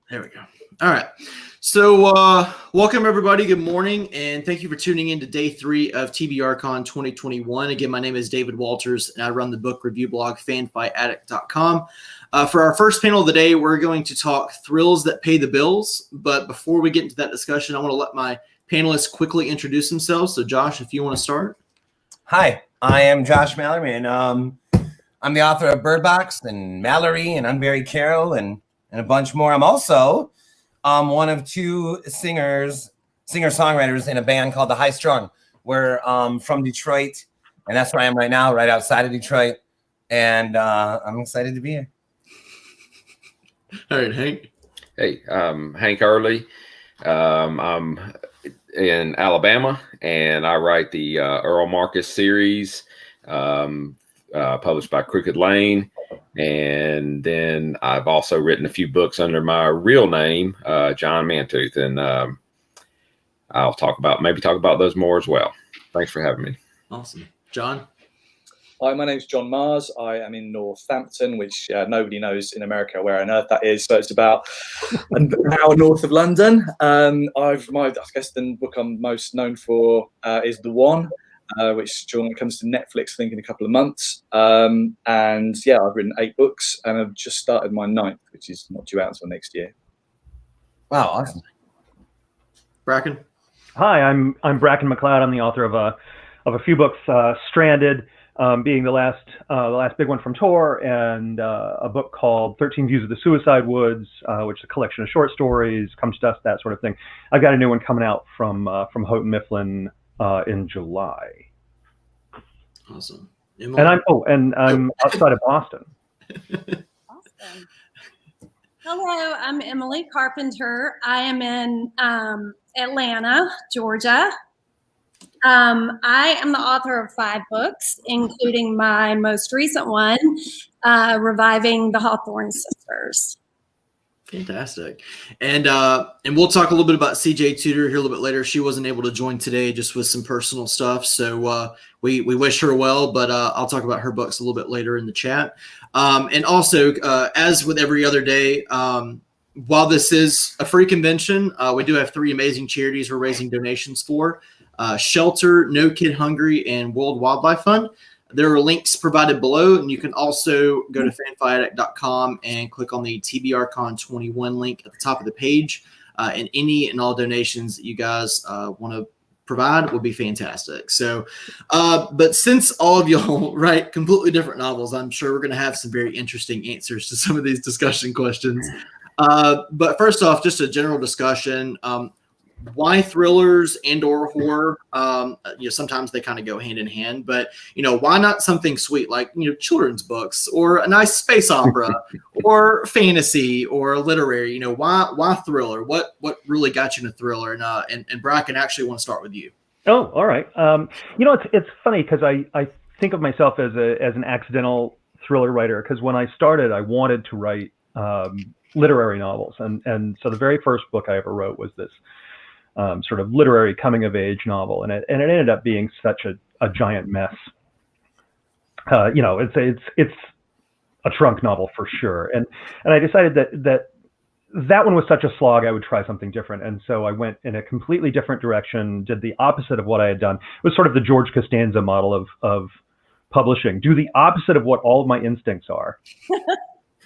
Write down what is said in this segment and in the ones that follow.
There we go. All right. So welcome, everybody. Good morning, and thank you for tuning in to day 3 of TBRcon 2021. Again, my name is David Walters, and I run the book review blog fanfightaddict.com. For our first panel of the day, we're going to talk thrills that pay the bills. But before we get into that discussion, I want to let my panelists quickly introduce themselves. So, Josh, if you want to start. Hi, I am Josh Malerman. I'm the author of Bird Box and Mallory and Unburied Carol and a bunch more. I'm also one of 2 singer-songwriters in a band called The High Strung. We're from Detroit, and that's where I am right now, right outside of Detroit. And I'm excited to be here. All right, Hank. Hey, Hank Early. I'm in Alabama, and I write the Earl Marcus series, published by Crooked Lane. And then I've also written a few books under my real name, John Mantooth, and I'll talk about those more as well. Thanks for having me. Awesome. John? Hi, my name's John Mars. I am in Northampton, which nobody knows in America where on earth that is. So it's about an hour north of London. I guess the book I'm most known for is The One, which comes to Netflix, I think, in a couple of months. And yeah, I've written 8 books, and I've just started my 9th, which is not due out until next year. Wow, awesome. Bracken? Hi, I'm Bracken MacLeod. I'm the author of a few books, Stranded, being the last big one from Tor, and a book called 13 Views of the Suicide Woods, which is a collection of short stories, Come to Dust, that sort of thing. I've got a new one coming out from Houghton Mifflin in July. Awesome. And I'm outside of Boston. Awesome. Hello, I'm Emily Carpenter. I am in Atlanta, Georgia. I am the author of 5 books, including my most recent one, Reviving the Hawthorne Sisters. Fantastic. And we'll talk a little bit about CJ Tudor here a little bit later. She wasn't able to join today just with some personal stuff. So we wish her well, but I'll talk about her books a little bit later in the chat. And also, as with every other day, while this is a free convention, we do have 3 amazing charities we're raising donations for. Shelter, No Kid Hungry, and World Wildlife Fund. There are links provided below, and you can also go to fanfightaddict.com and click on the TBRcon21 link at the top of the page. And any and all donations that you guys want to provide would be fantastic. So, but since all of y'all write completely different novels, I'm sure we're going to have some very interesting answers to some of these discussion questions. But first off, just a general discussion. Why thrillers and/or horror? Sometimes they kind of go hand in hand, but why not something sweet like children's books or a nice space opera or fantasy or literary? Why thriller? What really got you into thriller? And Bracken, actually want to start with you. Oh, all right. It's funny because I think of myself as an accidental thriller writer, because when I started, I wanted to write literary novels, and so the very first book I ever wrote was this sort of literary coming of age novel, and it ended up being such a giant mess. It's a trunk novel for sure, and I decided that one was such a slog, I would try something different, and so I went in a completely different direction, did the opposite of what I had done. It was sort of the George Costanza model of publishing: do the opposite of what all of my instincts are.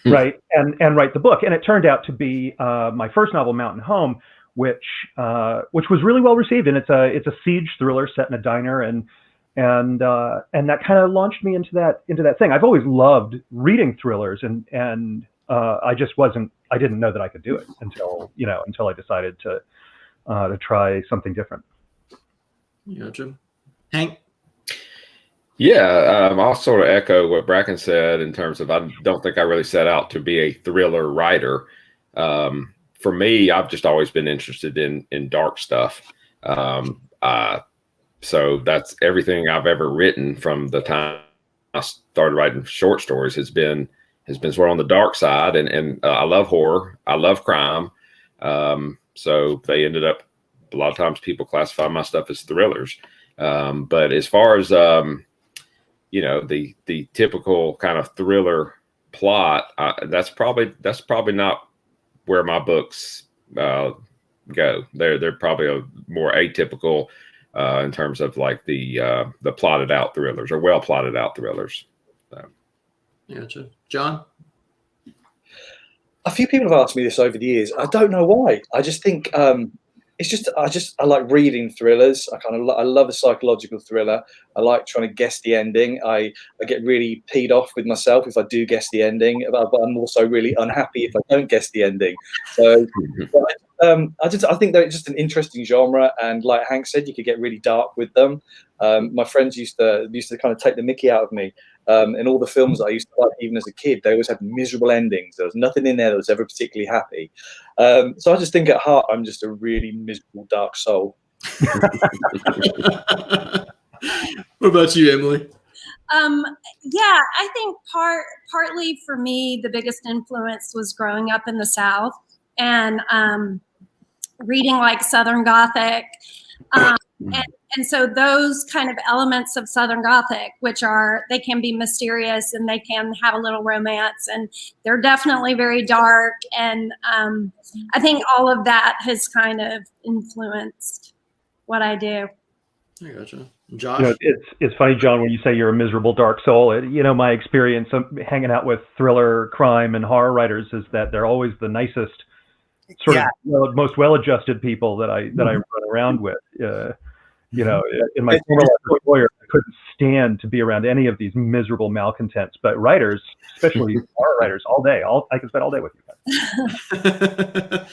Right, and write the book. And it turned out to be my first novel, Mountain Home, which was really well received, and it's a siege thriller set in a diner, and that kind of launched me into that thing. I've always loved reading thrillers, and I didn't know that I could do it until I decided to try something different. Gotcha. Hank? Yeah, I'll sort of echo what Bracken said in terms of I don't think I really set out to be a thriller writer. For me, I've just always been interested in dark stuff. So that's everything I've ever written from the time I started writing short stories has been sort of on the dark side. And I love horror. I love crime. So they ended up, a lot of times people classify my stuff as thrillers. But as far as, the typical kind of thriller plot, that's probably not where my books go. They're probably a more atypical in terms of like the plotted out thrillers or well plotted out thrillers. So. Gotcha. John? A few people have asked me this over the years. I don't know why. I just think I like reading thrillers. I love a psychological thriller. I like trying to guess the ending. I get really peed off with myself if I do guess the ending, but I'm also really unhappy if I don't guess the ending. So I think they're just an interesting genre, and like Hank said, you could get really dark with them. My friends used to kind of take the mickey out of me. In all the films I used to like, even as a kid, they always had miserable endings. There was nothing in there that was ever particularly happy. So I just think at heart, I'm just a really miserable, dark soul. What about you, Emily? Yeah, I think partly for me, the biggest influence was growing up in the South and reading like Southern Gothic. And so those kind of elements of Southern Gothic, which they can be mysterious and they can have a little romance, and they're definitely very dark. And I think all of that has kind of influenced what I do. I gotcha. Josh? It's funny, John, when you say you're a miserable dark soul. My experience of hanging out with thriller, crime, and horror writers is that they're always the nicest, sort of most well-adjusted people that I run around with. In my former life as a lawyer, I couldn't stand to be around any of these miserable malcontents. But writers, especially horror writers, I can spend all day with you guys.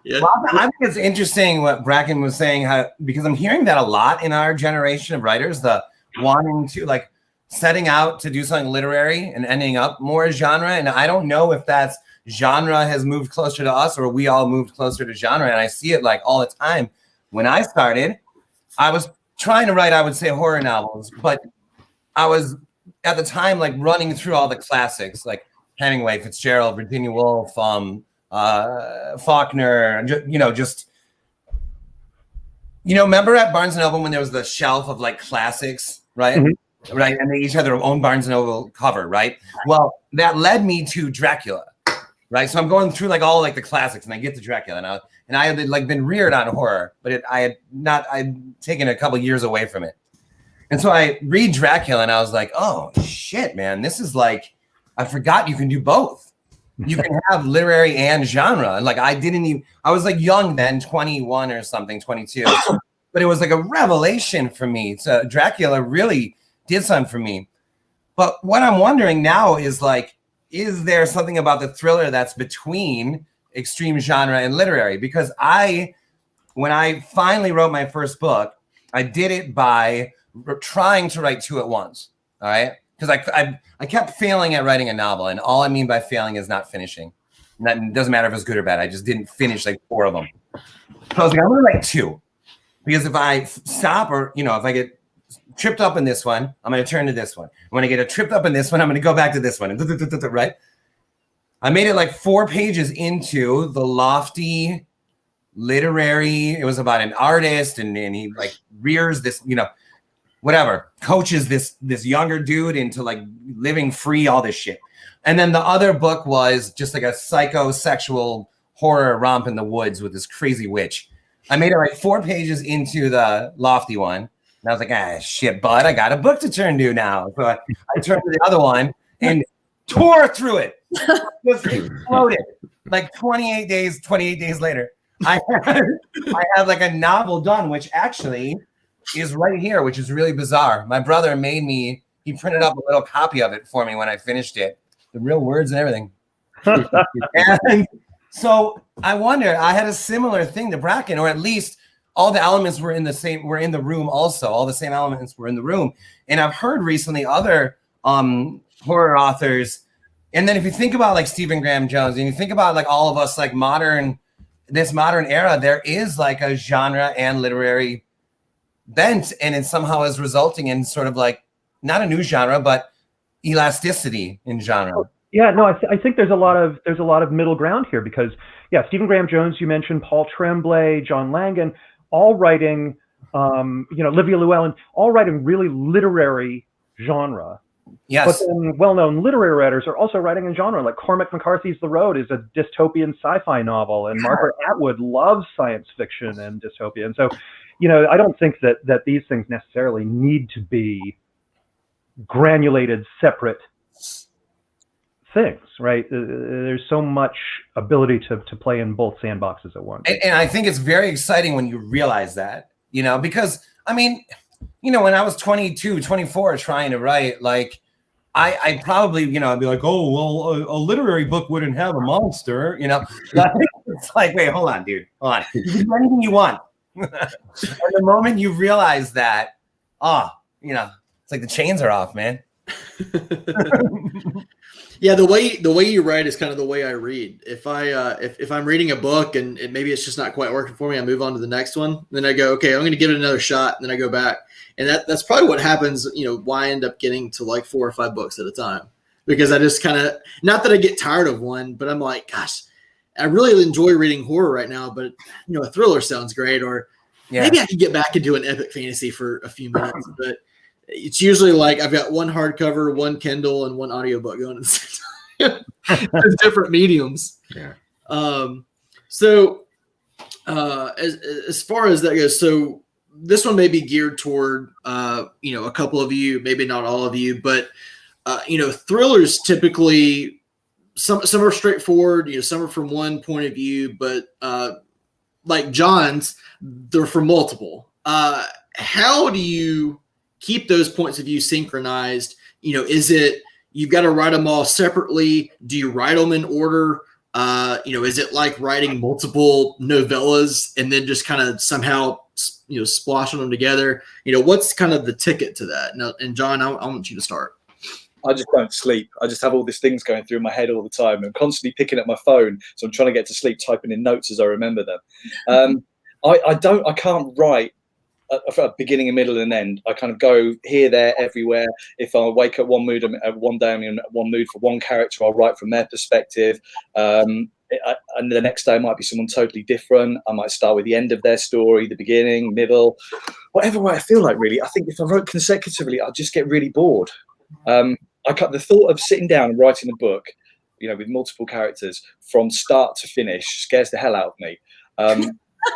Yeah. Well, I think it's interesting what Bracken was saying, because I'm hearing that a lot in our generation of writers, the wanting to like setting out to do something literary and ending up more genre. And I don't know if that's genre has moved closer to us or we all moved closer to genre. And I see it like all the time. When I started, I was trying to write, I would say, horror novels, but I was at the time like running through all the classics like Hemingway, Fitzgerald, Virginia Woolf, Faulkner, remember at Barnes & Noble when there was the shelf of like classics, right? Mm-hmm. Right. And they each had their own Barnes & Noble cover, right? Well, that led me to Dracula, right? So I'm going through like all like the classics and I get to Dracula and I had like been reared on horror, but I'd taken a couple years away from it. And so I read Dracula and I was like, oh shit, man, this is like, I forgot you can do both. You can have literary and genre. And like, I was like young then, 21 or something, 22, but it was like a revelation for me. So Dracula really did something for me. But what I'm wondering now is like, is there something about the thriller that's between extreme genre and literary? Because when I finally wrote my first book, I did it by trying to write two at once. All right. Because I kept failing at writing a novel. And all I mean by failing is not finishing. That doesn't matter if it's good or bad. I just didn't finish like 4 of them. So I was like, I'm going to write 2. Because if I stop or, if I get tripped up in this one, I'm going to turn to this one. When I get tripped up in this one, I'm going to go back to this one. And right? I made it like 4 pages into the lofty literary. It was about an artist and he like rears this, whatever, coaches this younger dude into like living free, all this shit. And then the other book was just like a psychosexual horror romp in the woods with this crazy witch. I made it like 4 pages into the lofty one. And I was like, shit, bud, I got a book to turn to now. So I turned to the other one and tore through it. Just exploded. Like 28 days later, I had like a novel done, which actually is right here, which is really bizarre. My brother he printed up a little copy of it for me when I finished it. The real words and everything. And so I wonder, I had a similar thing to Bracken, or at least all the elements were in the room also. All the same elements were in the room. And I've heard recently other horror authors. And then if you think about like Stephen Graham Jones and you think about like all of us, like this modern era, there is like a genre and literary bent, and it somehow is resulting in sort of like not a new genre, but elasticity in genre. Yeah, no, I think there's a lot of middle ground here because Stephen Graham Jones, you mentioned Paul Tremblay, John Langan, all writing, Olivia Llewellyn, all writing really literary genre. Yes. But then well-known literary writers are also writing in genre. Like Cormac McCarthy's The Road is a dystopian sci-fi novel, and Margaret Atwood loves science fiction and dystopia. And so, I don't think that these things necessarily need to be granulated, separate things, right? There's so much ability to play in both sandboxes at once. And I think it's very exciting when you realize that, because when I was 22, 24 trying to write, like, I probably, I'd be like, oh, well, a literary book wouldn't have a monster, It's like, wait, hold on, dude. Hold on. You can do anything you want. And the moment you realize that, it's like the chains are off, man. Yeah, the way you write is kind of the way I read. If I'm reading a book and maybe it's just not quite working for me, I move on to the next one. Then I go, okay, I'm going to give it another shot. And then I go back, and that's probably what happens. Why I end up getting to like 4 or 5 books at a time, because I just kind of, not that I get tired of one, but I'm like, gosh, I really enjoy reading horror right now, but a thriller sounds great, or maybe I could get back into an epic fantasy for a few minutes, but. It's usually like I've got one hardcover, one Kindle, and one audiobook going at different mediums. Yeah. So as far as that goes, so this one may be geared toward a couple of you, maybe not all of you, but thrillers typically some are straightforward, some are from one point of view, but like John's, they're from multiple. How do you keep those points of view synchronized? Is it you've got to write them all separately? Do you write them in order? Is it like writing multiple novellas and then just kind of somehow splashing them together? What's kind of the ticket to that? Now, and John, I want you to start. I just don't sleep. I just have all these things going through my head all the time. I'm constantly picking up my phone, so I'm trying to get to sleep, typing in notes as I remember them. I can't write a beginning, a middle, and end. I kind of go here, there, everywhere. If I wake up one day I'm in one mood for one character, I'll write from their perspective. And the next day might be someone totally different. I might start with the end of their story, the beginning, middle, whatever way I feel like, really. I think if I wrote consecutively, I'd just get really bored. The thought of sitting down and writing a book, with multiple characters from start to finish scares the hell out of me.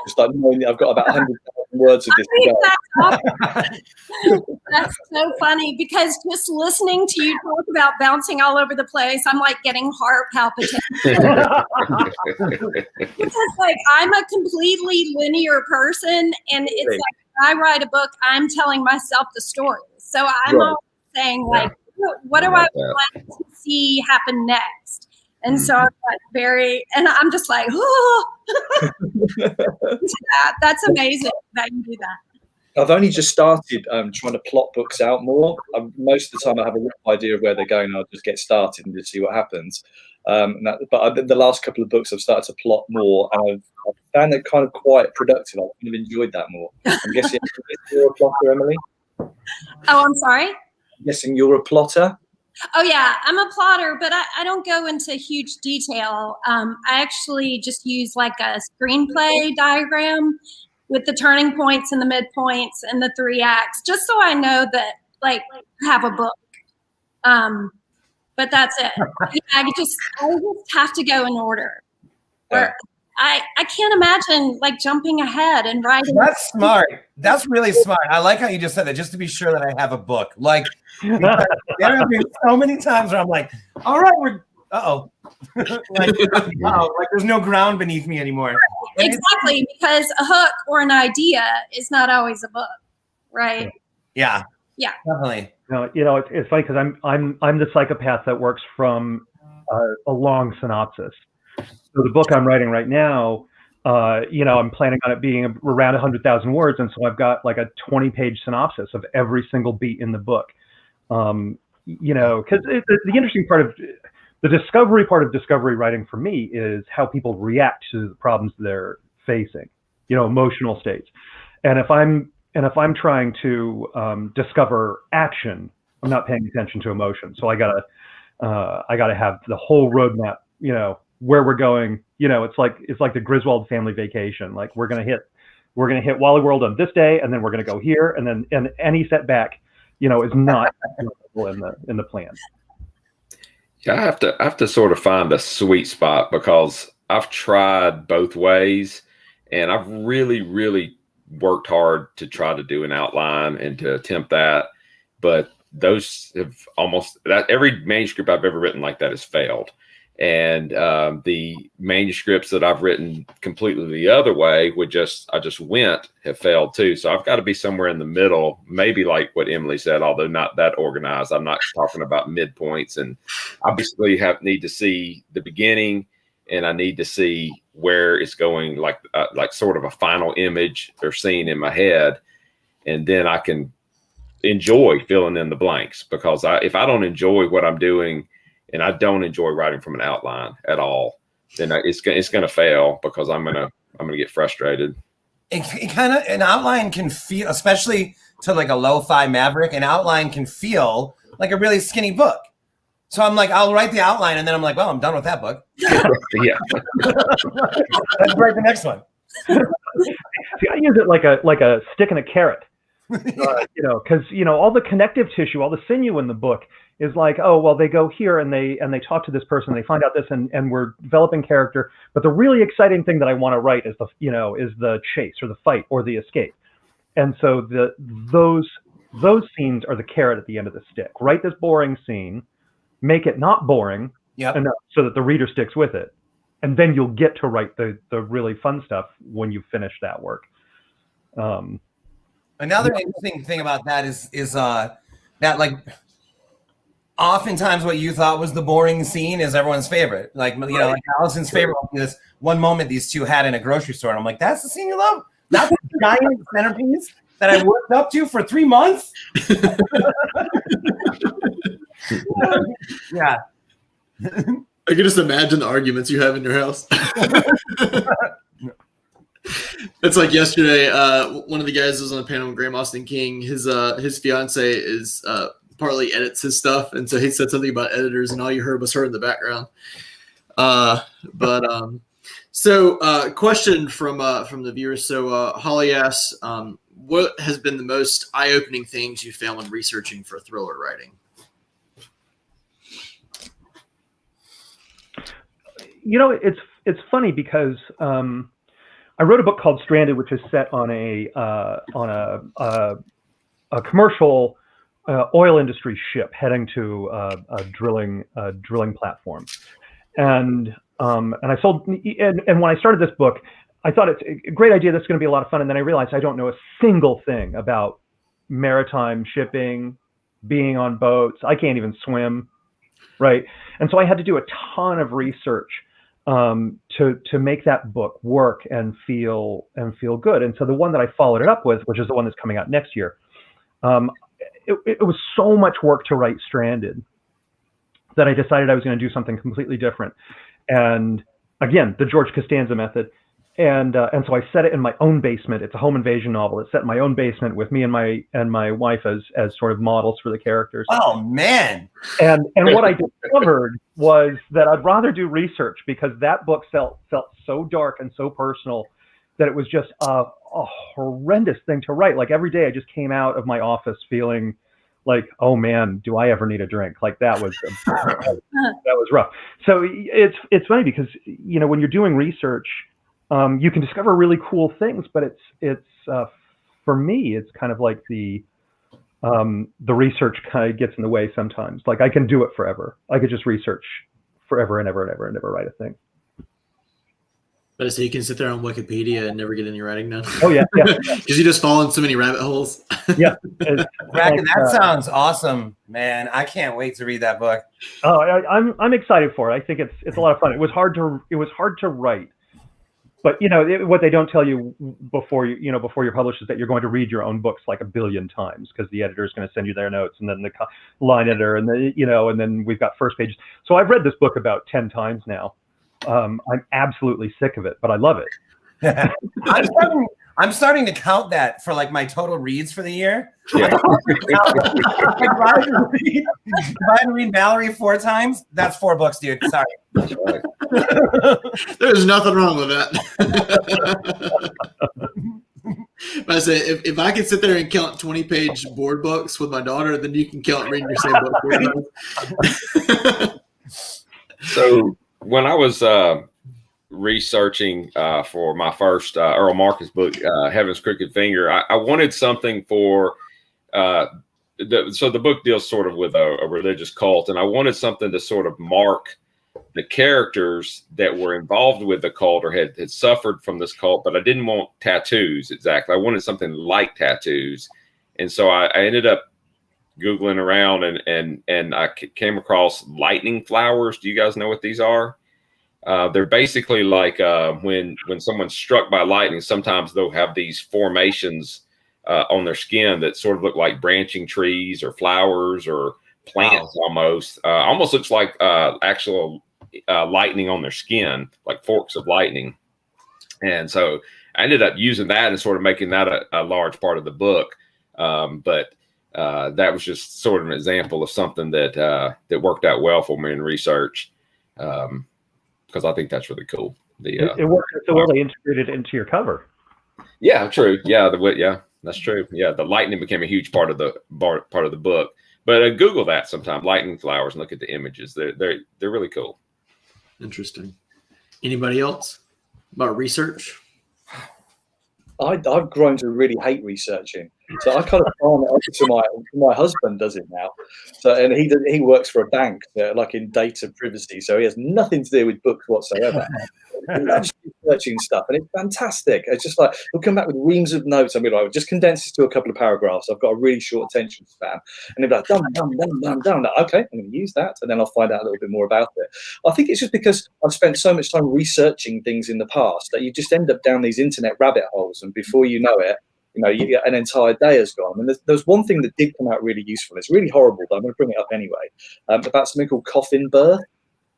Just like knowing that I've got about 100,000 words of this to go. That's so funny, because just listening to you talk about bouncing all over the place, I'm like getting heart palpitations. Because like I'm a completely linear person, and it's like when I write a book, I'm telling myself the story. So I'm always saying like, what do I want to see happen next? And so I'm like and I'm just like, oh, that's amazing that you do that. I've only just started trying to plot books out more. Most of the time I have a rough idea of where they're going, and I'll just get started and just see what happens. But the last couple of books I've started to plot more, and I've found it kind of quite productive. I've kind of enjoyed that more. I'm guessing you're a plotter, Emily? Oh, I'm sorry? I'm guessing you're a plotter? Oh, yeah, I'm a plotter, but I don't go into huge detail. I actually just use like a screenplay diagram with the turning points and the midpoints and the 3 acts, just so I know that like I have a book. But that's it. I just have to go in order. Or I can't imagine like jumping ahead and writing. That's smart. That's really smart. I like how you just said that, just to be sure that I have a book. Like, there have been so many times where I'm like, all right, like there's no ground beneath me anymore. Exactly, because a hook or an idea is not always a book, right? Yeah, definitely. It's funny because I'm the psychopath that works from a long synopsis. So the book I'm writing right now, I'm planning on it being around 100,000 words, and so I've got like a 20-page synopsis of every single beat in the book. Because the interesting part of the discovery part of discovery writing for me is how people react to the problems they're facing, emotional states. And if I'm trying to discover action, I'm not paying attention to emotion. So I gotta have the whole roadmap, where we're going. It's like the Griswold family vacation. Like we're gonna hit Wally World on this day, and then we're gonna go here, and any setback, is not possible in the plan. Yeah, I have to sort of find a sweet spot because I've tried both ways, and I've really worked hard to try to do an outline and to attempt that. But those have every manuscript I've ever written like that has failed. And the manuscripts that I've written completely the other way I just went have failed too. So I've got to be somewhere in the middle, maybe like what Emily said, although not that organized. I'm not talking about midpoints, and obviously need to see the beginning, and I need to see where it's going, like sort of a final image or scene in my head, and then I can enjoy filling in the blanks. Because if I don't enjoy what I'm doing, and I don't enjoy writing from an outline at all, then it's going to fail because I'm going to get frustrated. It kind of, an outline can feel, especially to like a lo-fi Maverick, an outline can feel like a really skinny book. So I'm like, I'll write the outline, and then I'm like, well, I'm done with that book. Yeah. Let's write the next one. See, I use it like a stick and a carrot. Because all the connective tissue, all the sinew in the book is like, oh well, they go here and they talk to this person, they find out this, and we're developing character. But the really exciting thing that I want to write is the chase or the fight or the escape. And so those scenes are the carrot at the end of the stick. Write this boring scene, make it not boring enough so that the reader sticks with it, and then you'll get to write the really fun stuff when you finish that work. Another interesting thing about that is that, like, oftentimes what you thought was the boring scene is everyone's favorite. Like, like Allison's favorite was this one moment these two had in a grocery store, and I'm like, that's the scene you love? That's the giant centerpiece that I worked up to for 3 months? Yeah. I can just imagine the arguments you have in your house. It's like yesterday, one of the guys was on a panel with Graham Austin King. His fiance is partly edits his stuff, and so he said something about editors, and all you heard was her in the background. So question from the viewers. So Holly asks, what has been the most eye-opening things you found when researching for thriller writing? It's funny because I wrote a book called Stranded, which is set on a commercial oil industry ship heading to a drilling platform, and I sold. And when I started this book, I thought it's a great idea. That's going to be a lot of fun. And then I realized I don't know a single thing about maritime shipping, being on boats. I can't even swim, right? And so I had to do a ton of research to make that book work and feel good. And so the one that I followed it up with, which is the one that's coming out next year, it was so much work to write Stranded that I decided I was going to do something completely different. And again, the George Costanza method. And so I set it in my own basement. It's a home invasion novel. It's set in my own basement with me and my wife as sort of models for the characters. Oh man! And what I discovered was that I'd rather do research, because that book felt so dark and so personal that it was just a horrendous thing to write. Like every day I just came out of my office feeling like, oh man, do I ever need a drink? Like that was rough. So it's funny because when you're doing research, you can discover really cool things, but it's for me, it's kind of like the research kind of gets in the way sometimes. Like I can do it forever. I could just research forever and ever and ever and never write a thing. But so you can sit there on Wikipedia and never get any writing done. Oh yeah, because you just fall in so many rabbit holes. Yeah, Bracken, that sounds awesome, man. I can't wait to read that book. Oh, I'm excited for it. I think it's a lot of fun. It was hard to write. But what they don't tell you before you're published is that you're going to read your own books like 1 billion times, because the editor is going to send you their notes, and then the line editor, and and then we've got first pages. So I've read this book about 10 times now. I'm absolutely sick of it, but I love it. I'm starting to count that for like my total reads for the year. Yeah. If I had to read Mallory 4 times, that's 4 books, dude. Sorry. That's right. There's nothing wrong with that. I say, if I can sit there and count 20-page board books with my daughter, then you can count reading your same book. So when I was researching for my first Earl Marcus book, Heaven's Crooked Finger, I wanted something for so the book deals sort of with a religious cult, and I wanted something to sort of mark the characters that were involved with the cult or had suffered from this cult, but I didn't want tattoos exactly. I wanted something like tattoos. And so I ended up Googling around and I came across lightning flowers. Do you guys know what these are? They're basically like when someone's struck by lightning, sometimes they'll have these formations on their skin that sort of look like branching trees or flowers or plants. Wow. Almost looks like actual lightning on their skin, like forks of lightning. And so I ended up using that and sort of making that a large part of the book. But that was just sort of an example of something that worked out well for me in research, because I think that's really cool. It worked so well they integrated it into your cover. Yeah, true. Yeah, that's true. Yeah, the lightning became a huge part of the book. But Google that sometime, lightning flowers, and look at the images. They're really cool. Interesting. Anybody else about research? I've grown to really hate researching, so I kind of farm it over to my husband. Does it now? So and he works for a bank, like in data privacy, so he has nothing to do with books whatsoever. He loves researching stuff, and it's fantastic. It's just like he'll come back with reams of notes. I'll be like, just condense this to a couple of paragraphs. I've got a really short attention span, and he'll be like, done. Okay, I'm going to use that, and then I'll find out a little bit more about it. I think it's just because I've spent so much time researching things in the past that you just end up down these internet rabbit holes, and before you know it, you get an entire day has gone. And there's one thing that did come out really useful. It's really horrible, but I'm going to bring it up anyway. About something called coffin birth,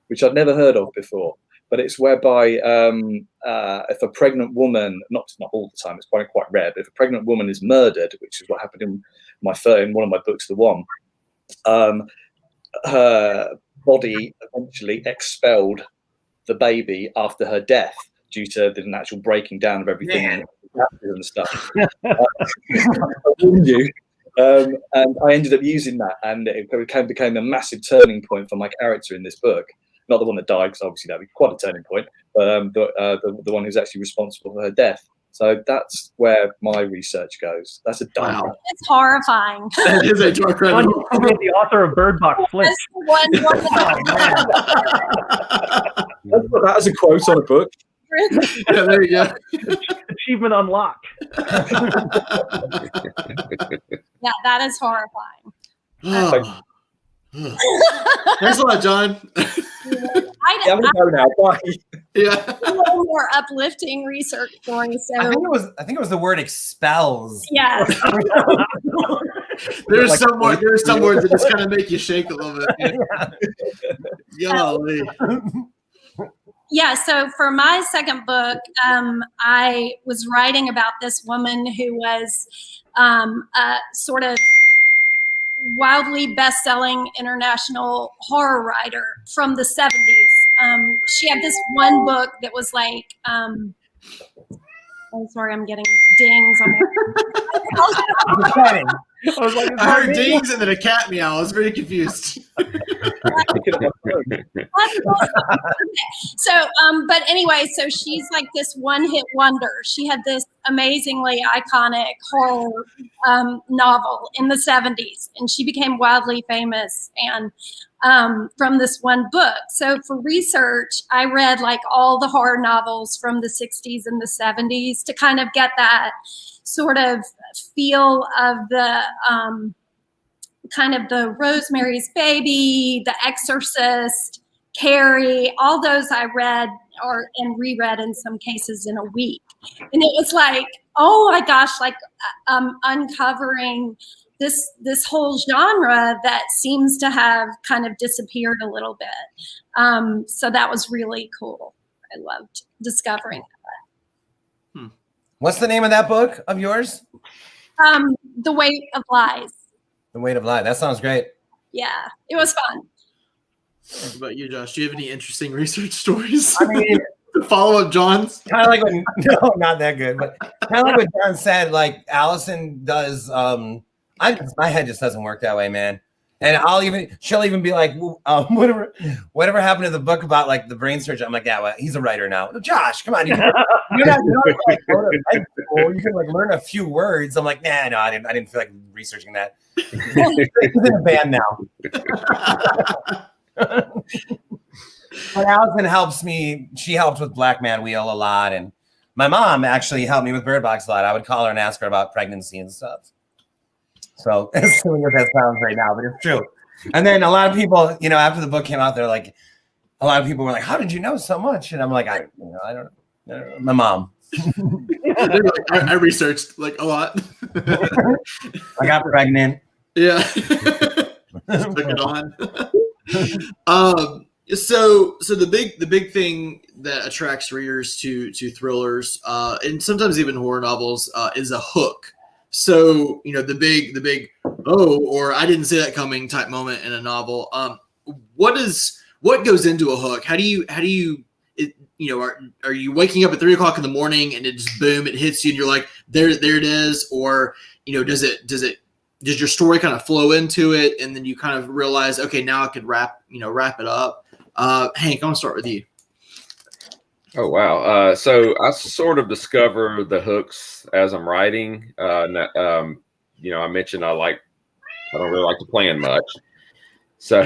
which I'd never heard of before. But it's whereby if a pregnant woman, not all the time, it's quite rare, but if a pregnant woman is murdered, which is what happened in one of my books, The One, her body eventually expelled the baby after her death due to the natural breaking down of everything and stuff. I warned you. And I ended up using that, and it became a massive turning point for my character in this book. Not the one that died, because obviously that would be quite a turning point, but the one who's actually responsible for her death. So that's where my research goes. That's a dark. Wow. It's horrifying. That is a dark rabbit hole. You're the author of Bird Box Flint. Let's put that as a quote on a book. Yeah, there you go. Achievement unlocked. Yeah, that is horrifying. Thanks a lot, John. I'm gonna go now. Bye. Yeah. A little more uplifting research story. So I think it was the word expels. Yeah. There's some words that just kind of make you shake a little bit. Golly. Yeah, so for my second book, I was writing about this woman who was a sort of wildly best-selling international horror writer from the 70s. She had this one book that was like, I'm sorry, I'm getting dings on my I heard dings and then a cat meow. I was very confused. So, but anyway, so she's like this one-hit wonder. She had this amazingly iconic horror novel in the 70s, and she became wildly famous and from this one book. So for research, I read like all the horror novels from the 60s and the 70s to kind of get that sort of feel of the kind of the Rosemary's Baby, The Exorcist, Carrie, all those I read and reread in some cases in a week. And it was like, oh my gosh, like uncovering this whole genre that seems to have kind of disappeared a little bit. So that was really cool. I loved discovering that. What's the name of that book of yours? The Weight of Lies. The Weight of Lies. That sounds great. Yeah, it was fun. What about you, Josh? Do you have any interesting research stories? I mean, Follow up, John's. Kind of like when, no, not that good, but kind of like what John said. Like Allison does. My head just doesn't work that way, man. And she'll even be like, whatever happened to the book about like the brain surgeon? I'm like, yeah, well, he's a writer now. Josh, come on, you're not like, go to med school. You can like learn a few words. I'm like, nah, no, I didn't feel like researching that. He's in a band now. But Allison helps me. She helps with Black Man Wheel a lot, and my mom actually helped me with Bird Box a lot. I would call her and ask her about pregnancy and stuff. So as silly as that sounds right now, but it's true. And then a lot of people, after the book came out, they're like, a lot of people were like, "How did you know so much?" And I'm like, I don't know. My mom. I researched like a lot. I got pregnant. Yeah. Just took it on. So the big thing that attracts readers to thrillers, and sometimes even horror novels, is a hook. So, the big, or I didn't see that coming type moment in a novel. What goes into a hook? How do you, are you waking up at 3:00 in the morning and it just boom, it hits you and you're like, there it is? Or, does your story kind of flow into it? And then you kind of realize, okay, now I could wrap it up. Hank, I want to start with you. Oh, wow. So I sort of discover the hooks as I'm writing. I mentioned I don't really like to plan much. So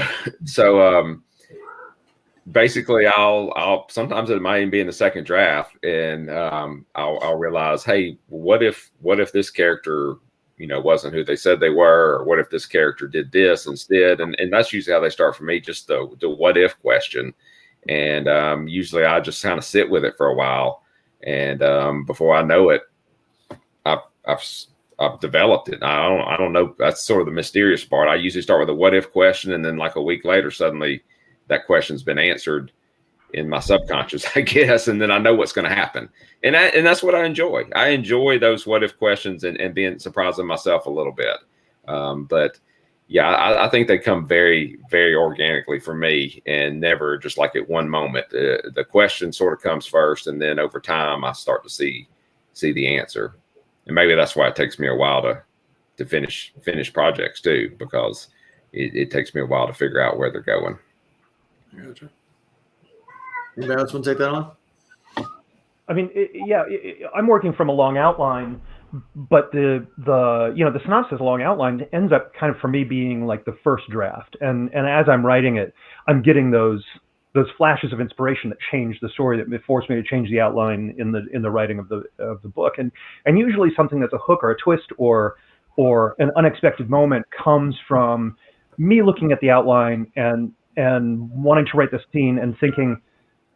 basically I'll sometimes it might even be in the second draft, and I'll realize, hey, what if this character, wasn't who they said they were, or what if this character did this instead? And that's usually how they start for me, just the what if question. And usually I just kind of sit with it for a while, and before I know it, I've developed it. I don't know. That's sort of the mysterious part. I usually start with a what if question, and then like a week later, suddenly that question's been answered in my subconscious, I guess, and then I know what's going to happen. And that's what I enjoy. I enjoy those what if questions and being surprising myself a little bit. But yeah, I think they come very, very organically for me, and never just like at one moment. The question sort of comes first, and then over time I start to see the answer. And maybe that's why it takes me a while to finish projects too, because it takes me a while to figure out where they're going. Gotcha. Anybody else want to take that on? I mean, I'm working from a long outline, but the synopsis long outline ends up kind of for me being like the first draft, and as I'm writing it, I'm getting those flashes of inspiration that change the story, that force me to change the outline in the writing of the book, and usually something that's a hook or a twist or an unexpected moment comes from me looking at the outline and wanting to write this scene and thinking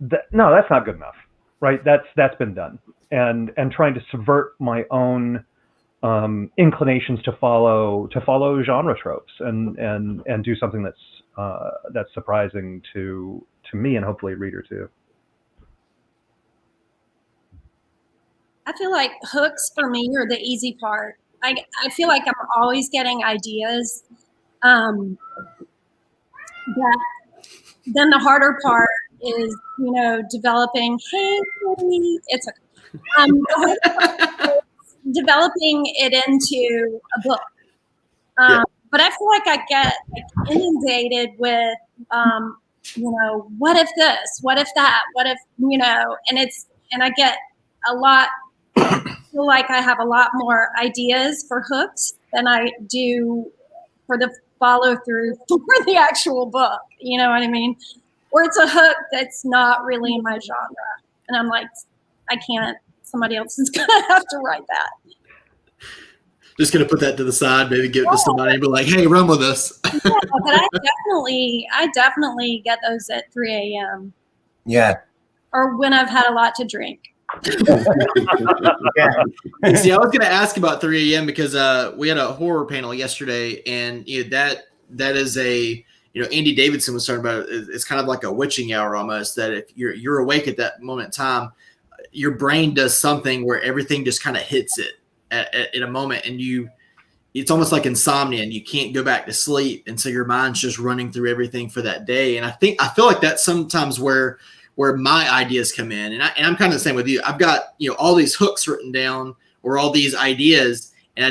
that no, that's not good enough, right? That's been done. And trying to subvert my own inclinations to follow genre tropes and do something that's surprising to me and hopefully a reader too. I feel like hooks for me are the easy part. I feel like I'm always getting ideas. That then the harder part is developing. Hey, it's developing it into a book. But I feel like I get inundated with, what if this, what if that, what if, and I get a lot, I feel like I have a lot more ideas for hooks than I do for the follow through for the actual book. You know what I mean? Or it's a hook that's not really in my genre. And I'm like, I can't, somebody else is going to have to write that. Just going to put that to the side, maybe give it to somebody and be like, hey, run with this. Yeah, but I definitely get those at 3 a.m. Yeah. Or when I've had a lot to drink. Yeah. See, I was going to ask about 3 a.m. because we had a horror panel yesterday, and that is a, Andy Davidson was talking about it. It's kind of like a witching hour almost, that if you're awake at that moment in time, your brain does something where everything just kind of hits it at a moment, and it's almost like insomnia, and you can't go back to sleep, and so your mind's just running through everything for that day. And I feel like that's sometimes where where my ideas come in. And I'm kind of the same with you. I've got, all these hooks written down or all these ideas, and I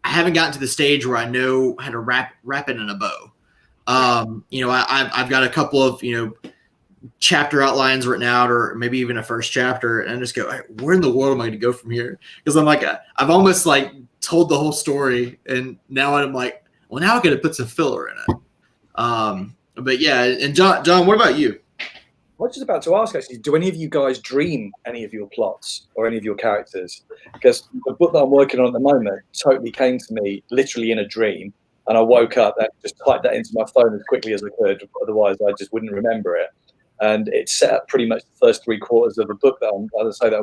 haven't gotten to the stage where I know how to wrap it in a bow. I've got a couple of, chapter outlines written out, or maybe even a first chapter, and I just go, hey, where in the world am I going to go from here? Because I'm like, I've almost like told the whole story, and now I'm like, well, now I got to put some filler in it. But yeah, and John, what about you? I was just about to ask, actually, do any of you guys dream any of your plots or any of your characters? Because the book that I'm working on at the moment totally came to me literally in a dream, and I woke up and just typed that into my phone as quickly as I could. Otherwise, I just wouldn't remember it. And it set up pretty much the first 3/4 of the book that I'm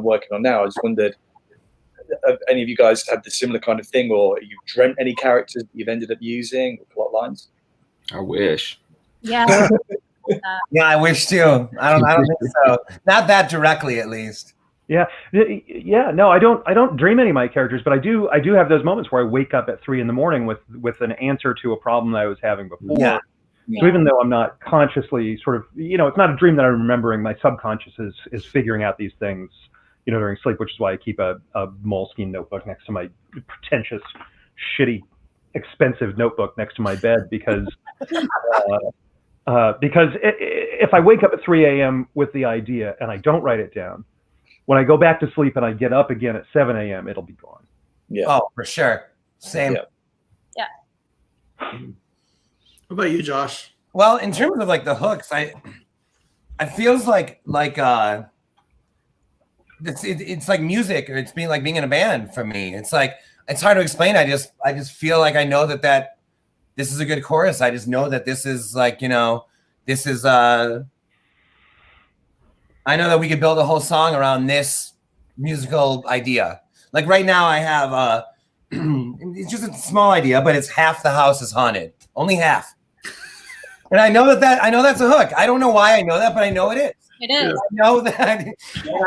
working on now. I just wondered, have any of you guys had the similar kind of thing, or you've dreamt any characters that you've ended up using, or plot lines? I wish. Yeah. Yeah, I wish too. I don't think so. Not that directly, at least. Yeah. No, I don't dream any of my characters, but I do have those moments where I wake up at 3 a.m. with an answer to a problem that I was having before. Yeah. So even though I'm not consciously sort of, it's not a dream that I'm remembering, my subconscious is figuring out these things, during sleep, which is why I keep a Moleskine notebook next to my pretentious, shitty, expensive notebook next to my bed, because if I wake up at 3 a.m. with the idea and I don't write it down, when I go back to sleep and I get up again at 7 a.m., it'll be gone. Yeah. Oh, for sure. Same. Yeah. What about you, Josh? Well, in terms of like the hooks, I feels like it's like music, or it's being in a band for me. It's like, it's hard to explain. I just feel like I know that this is a good chorus. I just know that this is this is I know that we could build a whole song around this musical idea. Like right now I have it's just a small idea, but it's half the house is haunted. Only half. And I know that's a hook. I don't know why I know that, but I know it is. It is. I know that, and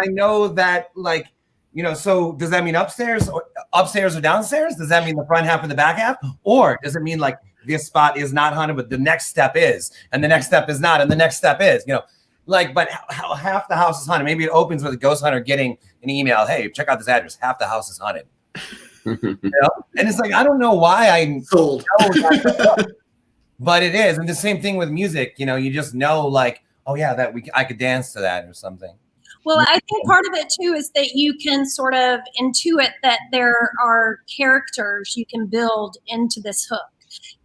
I know that, so does that mean upstairs or downstairs? Does that mean the front half and the back half? Or does it mean like this spot is not haunted, but the next step is, and the next step is not, and the next step is, but how half the house is haunted? Maybe it opens with a ghost hunter getting an email, hey, check out this address. Half the house is haunted. And it's like, I don't know why I sold. But it is. And the same thing with music, you just know oh yeah, I could dance to that or something. Well, I think part of it too is that you can sort of intuit that there are characters you can build into this hook.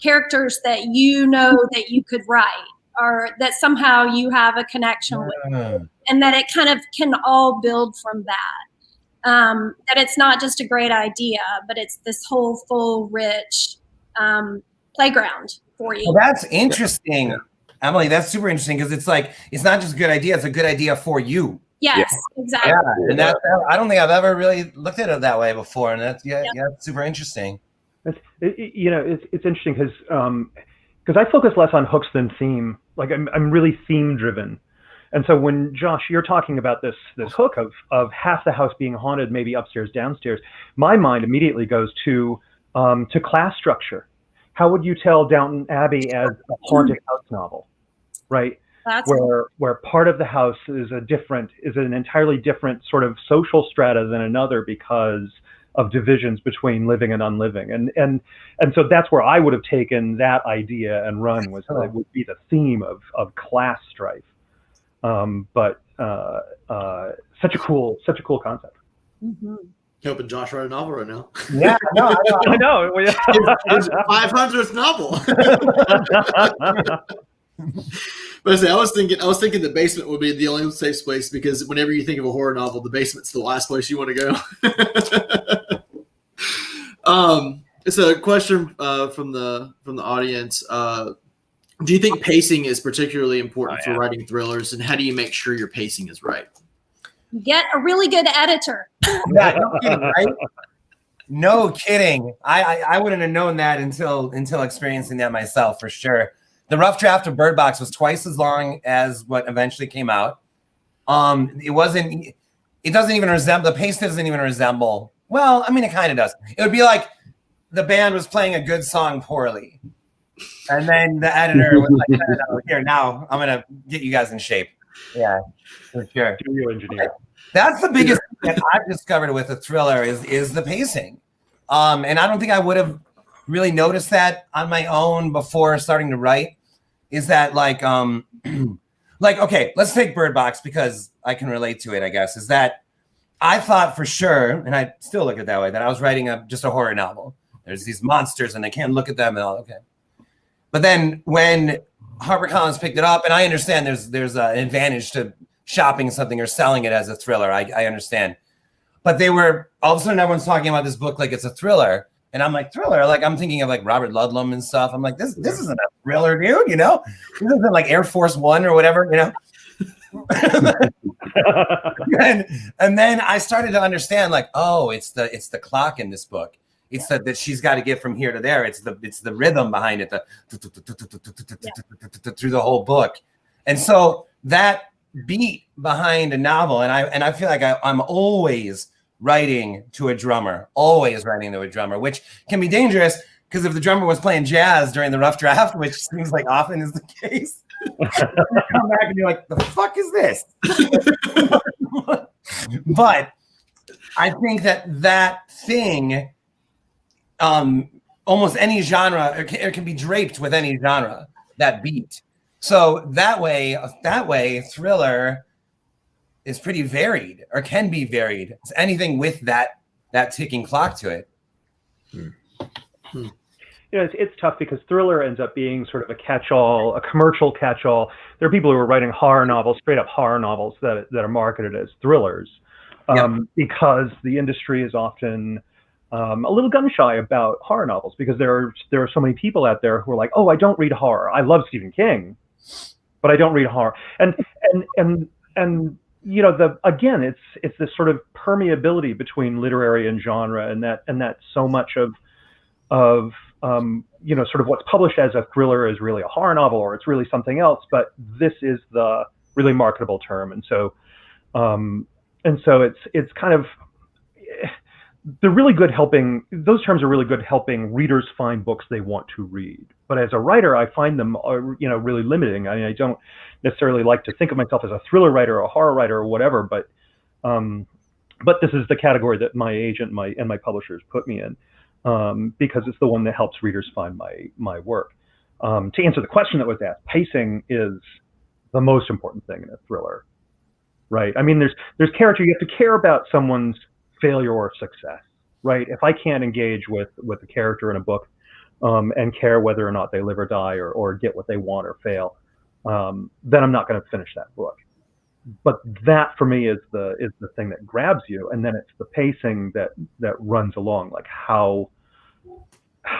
Characters that that you could write, or that somehow you have a connection with, and that it kind of can all build from that. That it's not just a great idea, but it's this whole full, rich playground for you. Well, that's interesting, Emily. That's super interesting, because it's like, it's not just a good idea; it's a good idea for you. Yes, exactly. Yeah, and I don't think I've ever really looked at it that way before, and that's that's super interesting. It's interesting because I focus less on hooks than theme. Like I'm really theme driven, and so when Josh, you're talking about this hook of half the house being haunted, maybe upstairs, downstairs, my mind immediately goes to class structure. How would you tell Downton Abbey as a haunted house novel, right? Where part of the house is an entirely different sort of social strata than another because of divisions between living and unliving, and so that's where I would have taken that idea and run, was that it would be the theme of class strife. But such a cool concept. Mm-hmm. Helping Josh write a novel right now. Yeah, I know. His 500th novel. But I was thinking the basement would be the only safe place, because whenever you think of a horror novel, the basement's the last place you want to go. It's a question from the audience. Do you think pacing is particularly important for writing thrillers, and how do you make sure your pacing is right? Get a really good editor. Yeah, no kidding, right? No kidding. I wouldn't have known that until experiencing that myself, for sure. The rough draft of Bird Box was twice as long as what eventually came out. The pace doesn't even resemble, well, I mean, it kind of does. It would be like the band was playing a good song poorly, and then the editor was like, no, here, now I'm going to get you guys in shape. Yeah, for sure. Do you engineer? That's the biggest thing that I've discovered with a thriller is the pacing. And I don't think I would have really noticed that on my own before starting to write. Is that like okay, let's take Bird Box because I can relate to it, I guess. Is that I thought for sure, and I still look at it that way, that I was writing just a horror novel. There's these monsters and I can't look at them and all, okay. But then when HarperCollins picked it up, and I understand there's an advantage to shopping something or selling it as a thriller. I understand. But they were, all of a sudden everyone's talking about this book like it's a thriller. And I'm like, thriller? Like I'm thinking of like Robert Ludlum and stuff. I'm like, this isn't a thriller, dude, you know? This isn't like Air Force One or whatever, you know? and then I started to understand like, oh, it's the clock in this book. It's that she's got to get from here to there. It's the rhythm behind it, through the whole book. And so that beat behind a novel, and I feel like I'm always writing to a drummer, which can be dangerous because if the drummer was playing jazz during the rough draft, which seems like often is the case, you come back and you're like, the fuck is this? But I think that thing, almost any genre, it can be draped with any genre, that beat. So that way, thriller is pretty varied, or can be varied. It's anything with that ticking clock to it. You know, it's tough because thriller ends up being sort of a catch-all, a commercial catch-all. There are people who are writing horror novels, straight up horror novels that are marketed as thrillers, because the industry is often a little gun shy about horror novels because there are so many people out there who are like, oh, I don't read horror. I love Stephen King, but I don't read horror. And you know, it's this sort of permeability between literary and genre, and that so much of you know, sort of what's published as a thriller is really a horror novel, or it's really something else, but this is the really marketable term. And so it's kind of, they're really good helping, those terms are really good helping readers find books they want to read. But as a writer, I find them, you know, really limiting. I mean, I don't necessarily like to think of myself as a thriller writer or a horror writer or whatever, but this is the category that my agent and my publishers put me in, because it's the one that helps readers find my work. To answer the question that was asked, pacing is the most important thing in a thriller, right? I mean, there's character, you have to care about someone's failure or success, right? If I can't engage with a character in a book and care whether or not they live or die or get what they want or fail, then I'm not going to finish that book. But that for me is the thing that grabs you, and then it's the pacing that runs along, like how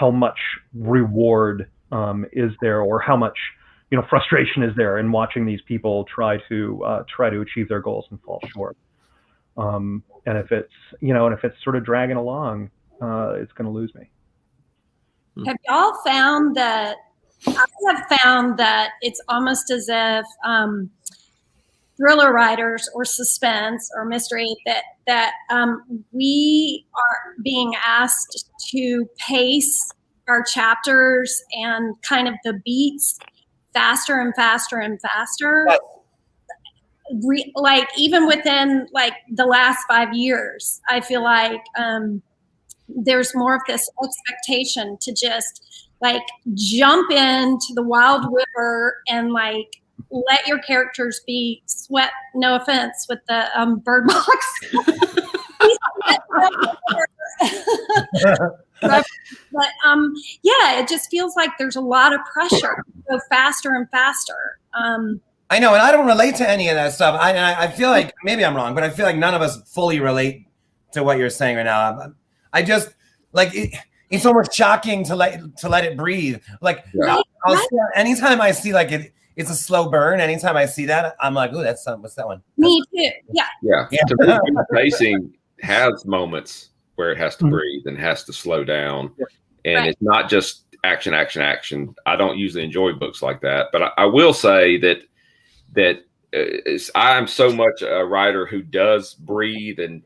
much reward is there, or how much, you know, frustration is there in watching these people try to achieve their goals and fall short. And if it's sort of dragging along, it's going to lose me. Have y'all found that? I have found that it's almost as if thriller writers or suspense or mystery that we are being asked to pace our chapters and kind of the beats faster and faster and faster. Like even within like the last 5 years, I feel like there's more of this expectation to just like jump into the wild river and like let your characters be swept. No offense with the Bird Box. but yeah, it just feels like there's a lot of pressure to go faster and faster. I know, and I don't relate to any of that stuff. I feel like maybe I'm wrong, but I feel like none of us fully relate to what you're saying right now. I just like it's almost shocking to let it breathe. Like anytime I see like it's a slow burn. Anytime I see that, I'm like, "Ooh, what's that one?" Me too. Yeah. To me, pacing has moments where it has to breathe and has to slow down, and it's not just action. I don't usually enjoy books like that, but I will say that I'm so much a writer who does breathe and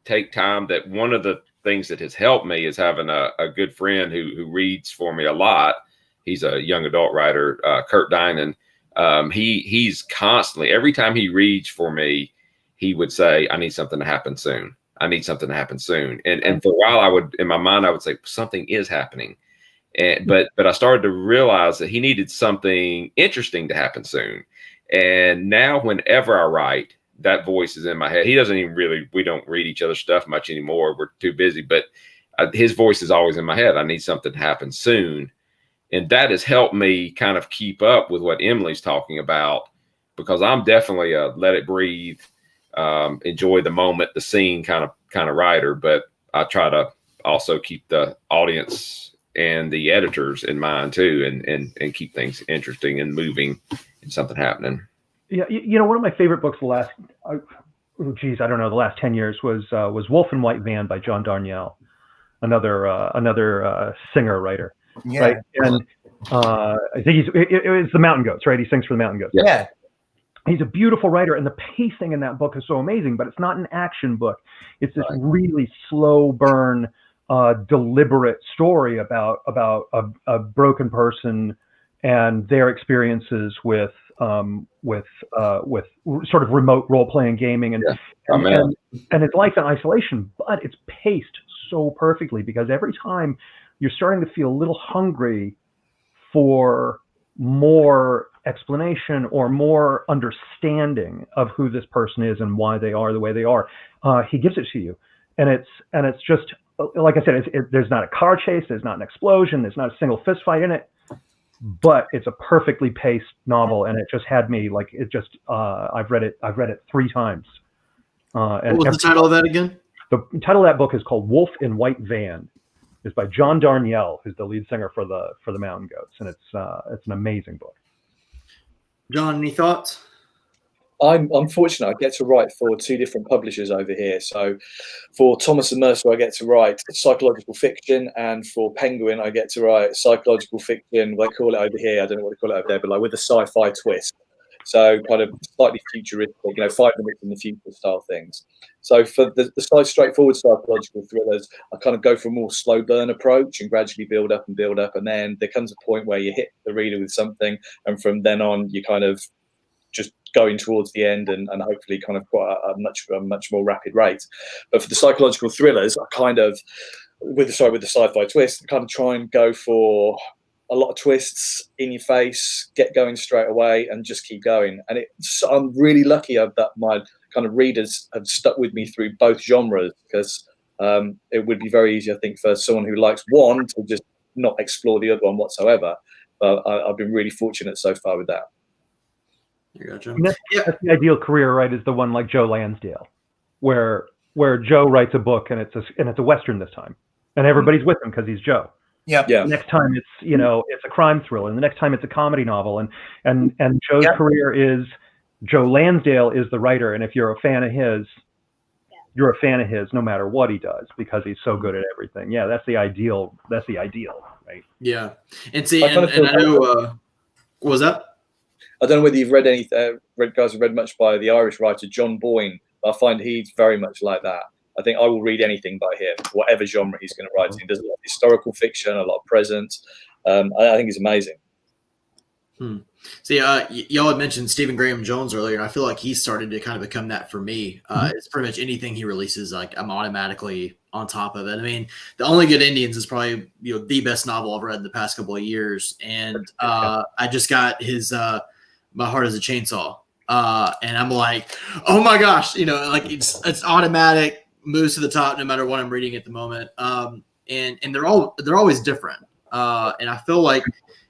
take time, that one of the things that has helped me is having a good friend who reads for me a lot. He's a young adult writer, Kurt Dinan. He's constantly, every time he reads for me, he would say, I need something to happen soon. I need something to happen soon. And for a while in my mind, I would say something is happening. But I started to realize that he needed something interesting to happen soon. And now whenever I write, that voice is in my head. He doesn't even we don't read each other's stuff much anymore. We're too busy, but his voice is always in my head. I need something to happen soon. And that has helped me kind of keep up with what Emily's talking about, because I'm definitely a let it breathe, enjoy the moment, the scene kind of writer. But I try to also keep the audience and the editors in mind too, and keep things interesting and moving and something happening. Yeah, one of my favorite books the last 10 years was Wolf in White Van by John Darnielle, another singer writer. Yeah. Right. And I think it's the Mountain Goats, right? He sings for the Mountain Goats. Yeah. He's a beautiful writer, and the pacing in that book is so amazing, but it's not an action book. It's this really slow burn, deliberate story about a broken person and their experiences with sort of remote role-playing gaming and his life in isolation. But it's paced so perfectly, because every time you're starting to feel a little hungry for more explanation or more understanding of who this person is and why they are the way they are, he gives it to you. And it's just, like I said, there's not a car chase, there's not an explosion, there's not a single fist fight in it, but it's a perfectly paced novel, and it just had me like, it just, I've read it 3 times. And what was the title of that again? The title of that book is called Wolf in White Van. It's by John Darnielle, who's the lead singer for the Mountain Goats, and it's an amazing book. John, any thoughts? I'm fortunate. I get to write for 2 different publishers over here. So for Thomas and Mercer, I get to write psychological fiction, and for Penguin, I get to write psychological fiction. They call it over here, I don't know what they call it over there, but like with a sci-fi twist. So kind of slightly futuristic, 5 minutes in the future style things. So for the straightforward psychological thrillers, I kind of go for a more slow burn approach and gradually build up. And then there comes a point where you hit the reader with something, and from then on, you kind of just going towards the end and hopefully kind of quite a much more rapid rate. But for the psychological thrillers, I kind of, with the sci-fi twist, I kind of try and go for a lot of twists in your face, get going straight away, and just keep going. And I'm really lucky that my kind of readers have stuck with me through both genres, because it would be very easy, I think, for someone who likes one to just not explore the other one whatsoever. But I've been really fortunate so far with that. Gotcha. That's the ideal career, right? Is the one like Joe Lansdale, where Joe writes a book and it's a Western this time, and everybody's with him because he's Joe. Yeah. The next time it's it's a crime thriller, and the next time it's a comedy novel, and Joe's career is Joe Lansdale is the writer, and if you're a fan of his, you're a fan of his no matter what he does, because he's so good at everything. Yeah, that's the ideal. That's the ideal, right? Yeah, and see, and I know. What was that? I don't know whether you've read read much by the Irish writer John Boyne. I find he's very much like that. I think I will read anything by him, whatever genre he's going to write. He does a lot of historical fiction, a lot of present. I think he's amazing. See, y'all had mentioned Stephen Graham Jones earlier, and I feel like he's started to kind of become that for me. It's pretty much anything he releases, like I'm automatically on top of it. I mean, The Only Good Indians is probably the best novel I've read in the past couple of years, and I just got his My Heart Is a Chainsaw, and I'm like, oh my gosh, like it's automatic. Moves to the top no matter what I'm reading at the moment, and they're always different, and I feel like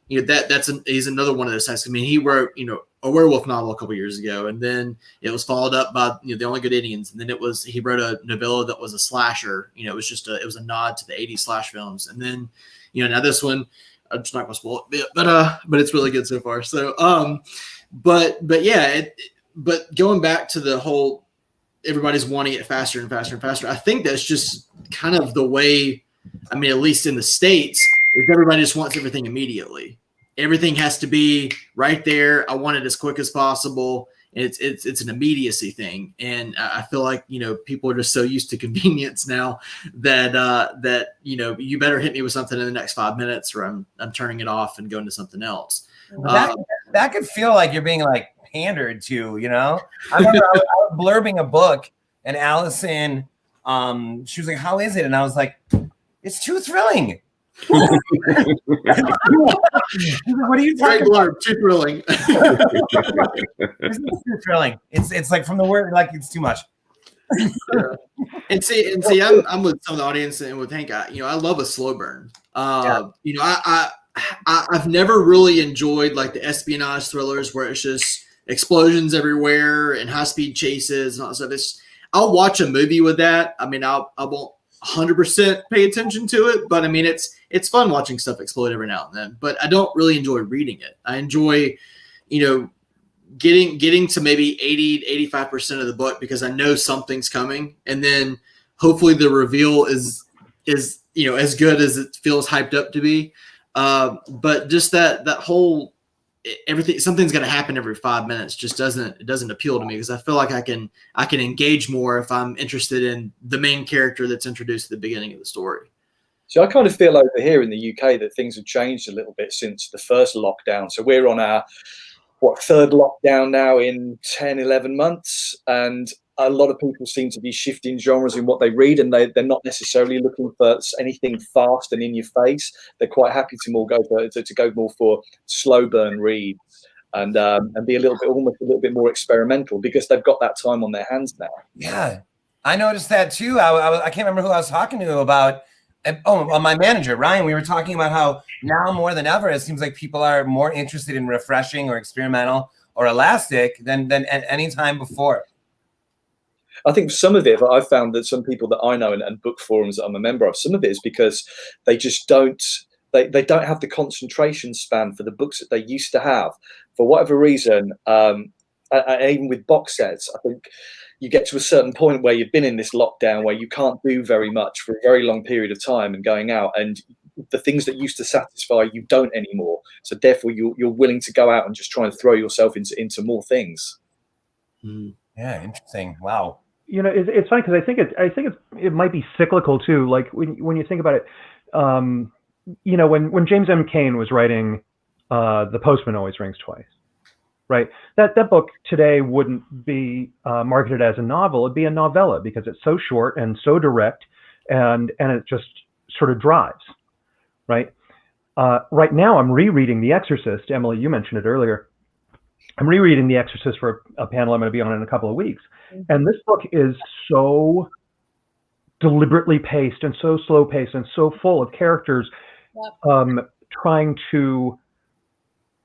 he's another one of those types. I mean, he wrote a werewolf novel a couple years ago, and then it was followed up by The Only Good Indians, and then he wrote a novella that was a slasher. It was a nod to the '80s slash films, and then now this one, I'm just not gonna spoil it, but it's really good so far. So but going back to the whole, everybody's wanting it faster and faster and faster. I think that's just kind of the way, I mean, at least in the States, is everybody just wants everything immediately. Everything has to be right there. I want it as quick as possible. It's an immediacy thing. And I feel like, people are just so used to convenience now that you better hit me with something in the next 5 minutes, or I'm turning it off and going to something else. That that could feel like you're being like pandered to, you know. I remember I was blurbing a book, and Allison, she was like, "How is it?" And I was like, "It's too thrilling." What are you talking about? Too thrilling. It's too thrilling. It's like from the word, like it's too much. Yeah. And see, I'm with some of the audience and with Hank. I love a slow burn. I've never really enjoyed like the espionage thrillers where it's just explosions everywhere and high speed chases and all that stuff. I'll watch a movie with that. I mean, I won't 100% pay attention to it, but I mean, it's fun watching stuff explode every now and then. But I don't really enjoy reading it. I enjoy, getting to maybe 80-85% of the book because I know something's coming, and then hopefully the reveal is as good as it feels hyped up to be. But just that whole everything, something's going to happen every 5 minutes just doesn't appeal to me, because I feel like I can engage more if I'm interested in the main character that's introduced at the beginning of the story. So I kind of feel over here in the UK that things have changed a little bit since the first lockdown. So we're on our third lockdown now in 10, 11 months, and a lot of people seem to be shifting genres in what they read, and they're not necessarily looking for anything fast and in your face. They're quite happy to go more for slow burn reads and be almost a little bit more experimental because they've got that time on their hands now. Yeah, I noticed that too. I can't remember who I was talking to about. My manager, Ryan, we were talking about how now more than ever, it seems like people are more interested in refreshing or experimental or elastic than any time before. I think some of it, I've found that some people that I know and book forums that I'm a member of, some of it is because they just don't have the concentration span for the books that they used to have. For whatever reason, even with box sets, I think you get to a certain point where you've been in this lockdown where you can't do very much for a very long period of time and going out, and the things that used to satisfy you don't anymore. So therefore you're willing to go out and just try and throw yourself into more things. Yeah, interesting. Wow. It's funny because I think it might be cyclical too. Like when you think about it, when James M. Cain was writing The Postman Always Rings Twice, right? That book today wouldn't be marketed as a novel. It'd be a novella because it's so short and so direct, and it just sort of drives, right? Right now, I'm rereading The Exorcist. Emily, you mentioned it earlier. I'm rereading The Exorcist for a panel I'm going to be on in a couple of weeks. And this book is so deliberately paced and so slow paced and so full of characters trying to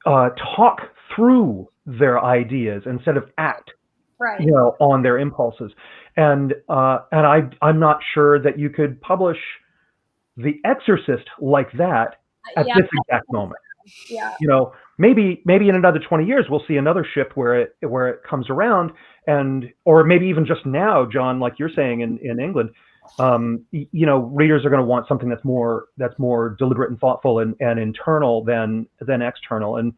talk through their ideas instead of act, right, on their impulses. And I'm not sure that you could publish The Exorcist like that at this exact moment. Yeah. Maybe in another 20 years we'll see another ship where it comes around, or maybe even just now, John, like you're saying in England, readers are going to want something that's more deliberate and thoughtful and internal than external.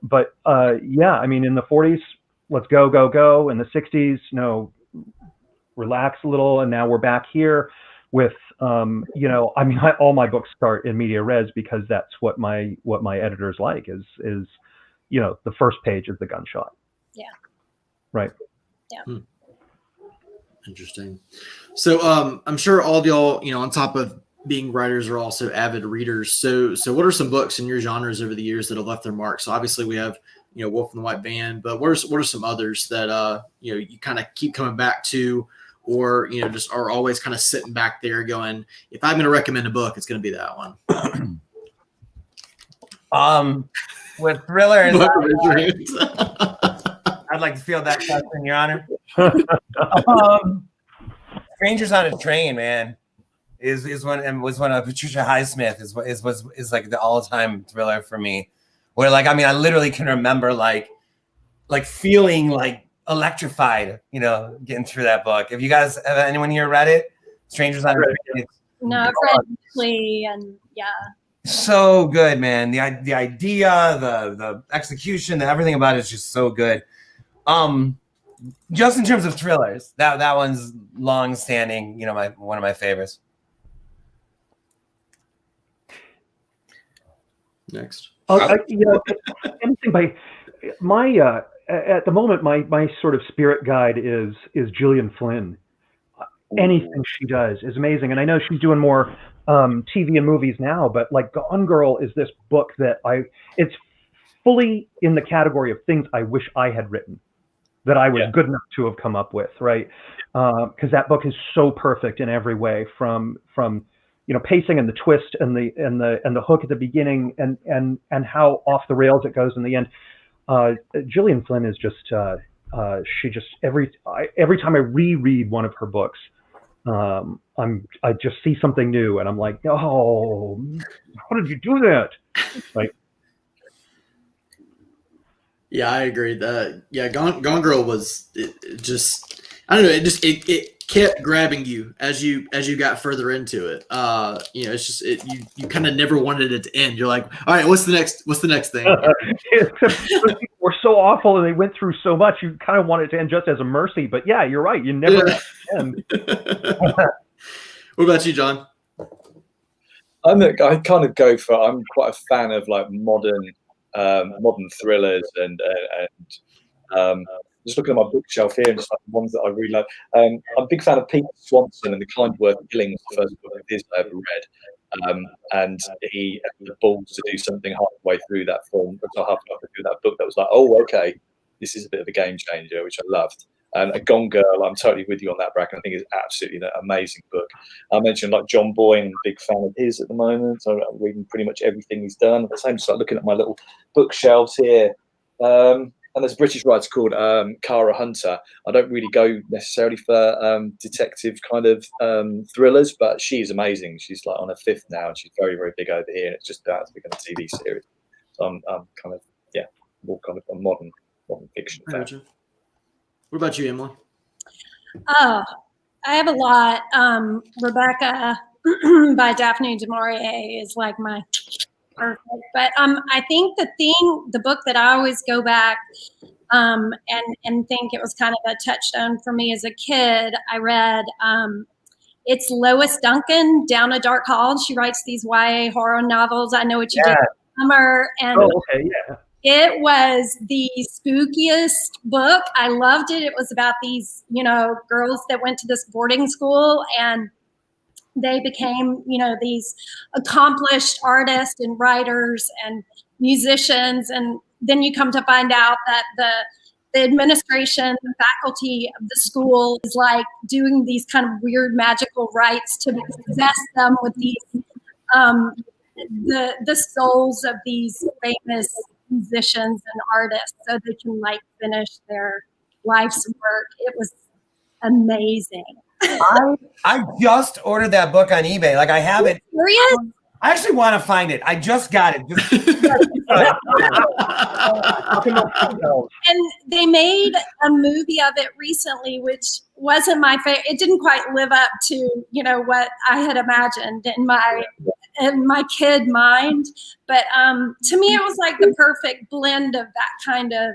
But I mean, in the 40s, let's go. In the 60s, relax a little, and now we're back here with all my books start in media res because that's what my editors like is the first page is the gunshot. Yeah. Right. Yeah. Interesting. So I'm sure all of y'all, on top of being writers, are also avid readers. So what are some books in your genres over the years that have left their mark? So obviously we have Wolf and the White Van, but what are some others that you kind of keep coming back to, or just are always kind of sitting back there going, if I'm going to recommend a book, it's going to be that one. With thrillers, I'd like to field that question, Your Honor. Strangers on a Train, man, was one of Patricia Highsmith is like the all-time thriller for me. Where I literally can remember like feeling like electrified, getting through that book. Have anyone here read it? Strangers on a Train. No, I've read Lee, and yeah. So good, man. The idea, the execution, everything about it is just so good. Just in terms of thrillers, that one's long standing, one of my favorites. Next. Anything by at the moment, my sort of spirit guide is Julian Flynn. Anything she does is amazing, and I know she's doing more TV and movies now. But like Gone Girl is this book that it's fully in the category of things I wish I had written, that I was good enough to have come up with, right? Because that book is so perfect in every way, from pacing and the twist and the hook at the beginning and how off the rails it goes in the end. Julian Flynn is just she just every time I reread one of her books, I just see something new and I'm like, oh, how did you do that? Like, yeah, I agree. Gone Girl was just, I don't know, it kept grabbing you as you got further into it. It's just you kind of never wanted it to end. You're like, all right, what's the next thing? We're so awful and they went through so much. You kind of want it to end just as a mercy, but yeah, you're right. You never end. What about you, John? I kind of go for. I'm quite a fan of like modern thrillers and just looking at my bookshelf here and just like the ones that I really love. I'm a big fan of Peter Swanson, and The Kind Word Killing was the first book of his I ever read. And he had the balls to do something halfway through that film, halfway through that book that was like, oh, okay, this is a bit of a game changer, which I loved. And A Gone Girl, I'm totally with you on that, Bracken. I think it's absolutely an amazing book. I mentioned like John Boyne, big fan of his at the moment. So I'm reading pretty much everything he's done. At the same time, looking at my little bookshelves here. And there's a British writer called Cara Hunter. I don't really go necessarily for detective kind of thrillers, but she's amazing. She's like on her 5th now, and she's very, very big over here. And it's just about to become a TV series. So I'm kind of, more kind of a modern fiction fan. What about you, Emily? Oh, I have a lot. Rebecca by Daphne du Maurier is like my perfect. But I think the book that I always go back and think it was kind of a touchstone for me as a kid, I read it's Lois Duncan, Down a Dark Hall. She writes these YA horror novels. I Know What You Did this Summer. And it was the spookiest book. I loved it. It was about these, girls that went to this boarding school and they became, these accomplished artists and writers and musicians. And then you come to find out that the administration, the faculty of the school is like doing these kind of weird magical rites to possess them with these, the souls of these famous musicians and artists so they can like finish their life's work. It was amazing. I just ordered that book on eBay. Like I have it. Serious? I actually want to find it. I just got it. And they made a movie of it recently, which wasn't my favorite. It didn't quite live up to, what I had imagined in my kid mind. But to me, it was like the perfect blend of that kind of,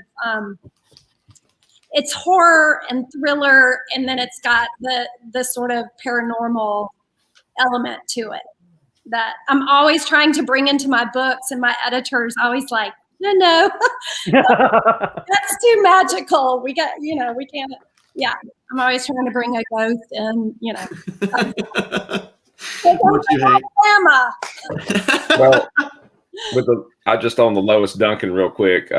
it's horror and thriller, and then it's got the sort of paranormal element to it that I'm always trying to bring into my books, and my editor's always like, no, that's too magical. We got, we can't. Yeah, I'm always trying to bring a ghost in, What you hate? Well, I just on the Lois Duncan real quick.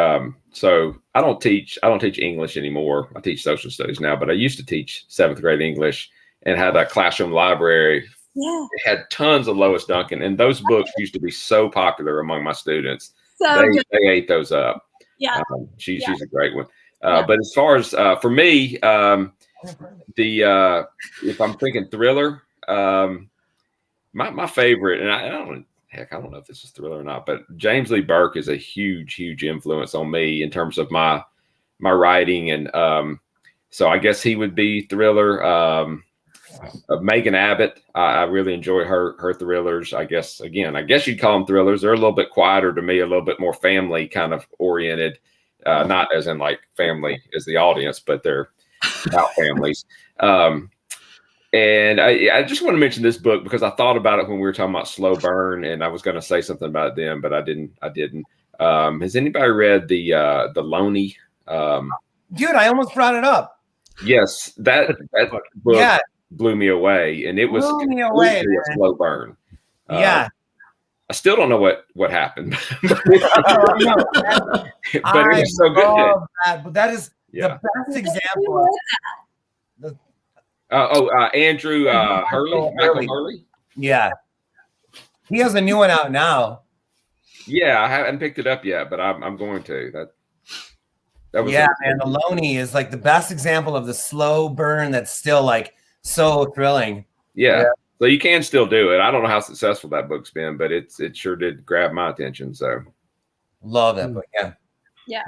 So I don't teach English anymore. I teach social studies now, but I used to teach 7th grade English and had a classroom library. Yeah. It had tons of Lois Duncan, and those books used to be so popular among my students. So they ate those up. Yeah. She's a great one. But as far as for me, if I'm thinking thriller, my favorite, and I don't know if this is thriller or not, but James Lee Burke is a huge influence on me in terms of my writing, and so I guess he would be thriller. Megan Abbott, I really enjoy her thrillers. I guess you'd call them thrillers. They're a little bit quieter to me, a little bit more family kind of oriented, not as in like family as the audience, but they're about families. And I just want to mention this book because I thought about it when we were talking about slow burn, and I was going to say something about it then, but I didn't. Has anybody read the Loney? Dude, I almost brought it up. Yes, that book blew me away, and it was completely a slow burn. I still don't know what happened, but it was so good. But that is the best example. Andrew Hurley, Michael Hurley. Yeah, he has a new one out now. Yeah, I haven't picked it up yet, but I'm going to. That was and the Loney is like the best example of the slow burn that's still like so thrilling. Yeah. So you can still do it. I don't know how successful that book's been, but it sure did grab my attention. So love that book. Yeah.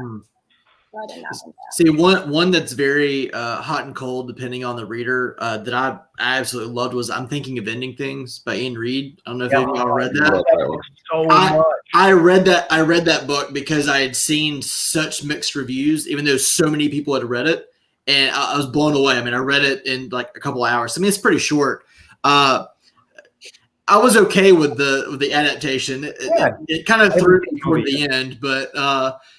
See, one that's very hot and cold, depending on the reader, that I absolutely loved was "I'm Thinking of Ending Things" by Ian Reed. I don't know if any of y'all read that. I read that book because I had seen such mixed reviews, even though so many people had read it, and I was blown away. I mean, I read it in like a couple of hours. I mean, it's pretty short. I was okay with the adaptation. It kind of threw me toward the end, but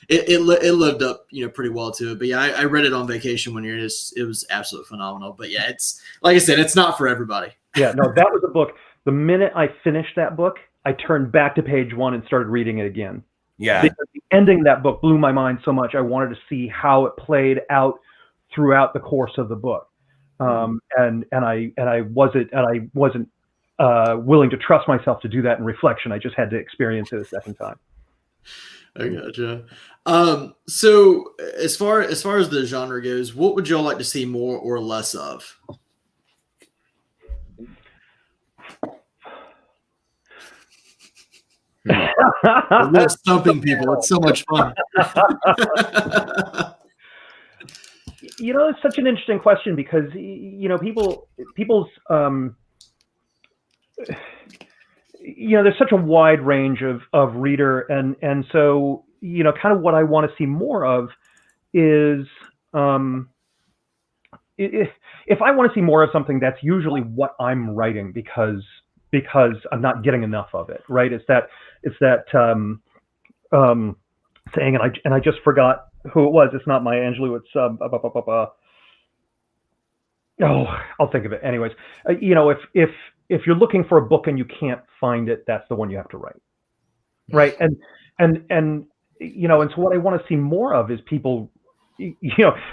it lived up, pretty well to it. But yeah, I read it on vacation one year. It was absolutely phenomenal. But yeah, it's like I said, it's not for everybody. Yeah, no, that was a book. The minute I finished that book, I turned back to page 1 and started reading it again. Yeah, because the ending of that book blew my mind so much. I wanted to see how it played out throughout the course of the book. And I wasn't willing to trust myself to do that in reflection. I just had to experience it a second time. I gotcha. So as far as the genre goes, what would y'all like to see more or less of? We're stumping people. It's so much fun. It's such an interesting question because people's there's such a wide range of reader, and so kind of what I want to see more of is if I want to see more of something, that's usually what I'm writing because I'm not getting enough of it, right? It's that saying, and I just forgot who it was. It's not Maya Angelou. It's I'll think of it. Anyways, if you're looking for a book and you can't find it, that's the one you have to write, right? And so what I want to see more of is people,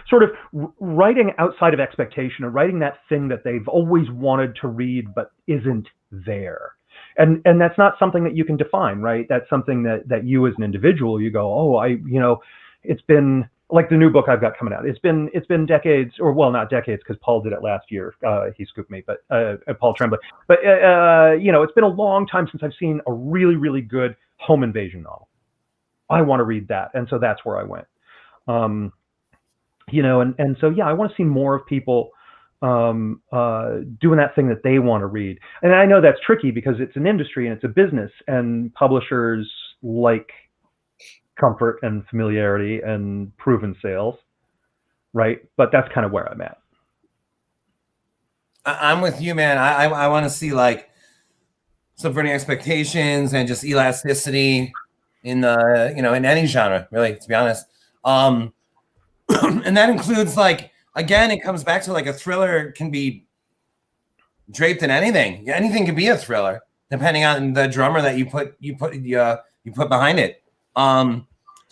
sort of writing outside of expectation, or writing that thing that they've always wanted to read but isn't there. And that's not something that you can define, right? That's something that you as an individual, you go, it's been like the new book I've got coming out. It's been decades, or well, not decades, because Paul did it last year. He scooped me, but Paul Tremblay. But it's been a long time since I've seen a really, really good home invasion novel. I want to read that, and so that's where I went. And so I want to see more of people doing that thing that they want to read. And I know that's tricky because it's an industry and it's a business, and publishers like comfort and familiarity and proven sales, right? But that's kind of where I'm at. I'm with you, man. I want to see like subverting expectations and just elasticity in the in any genre, really, to be honest. And that includes like, again, it comes back to like a thriller can be draped in anything. Anything can be a thriller depending on the drummer that you put behind it.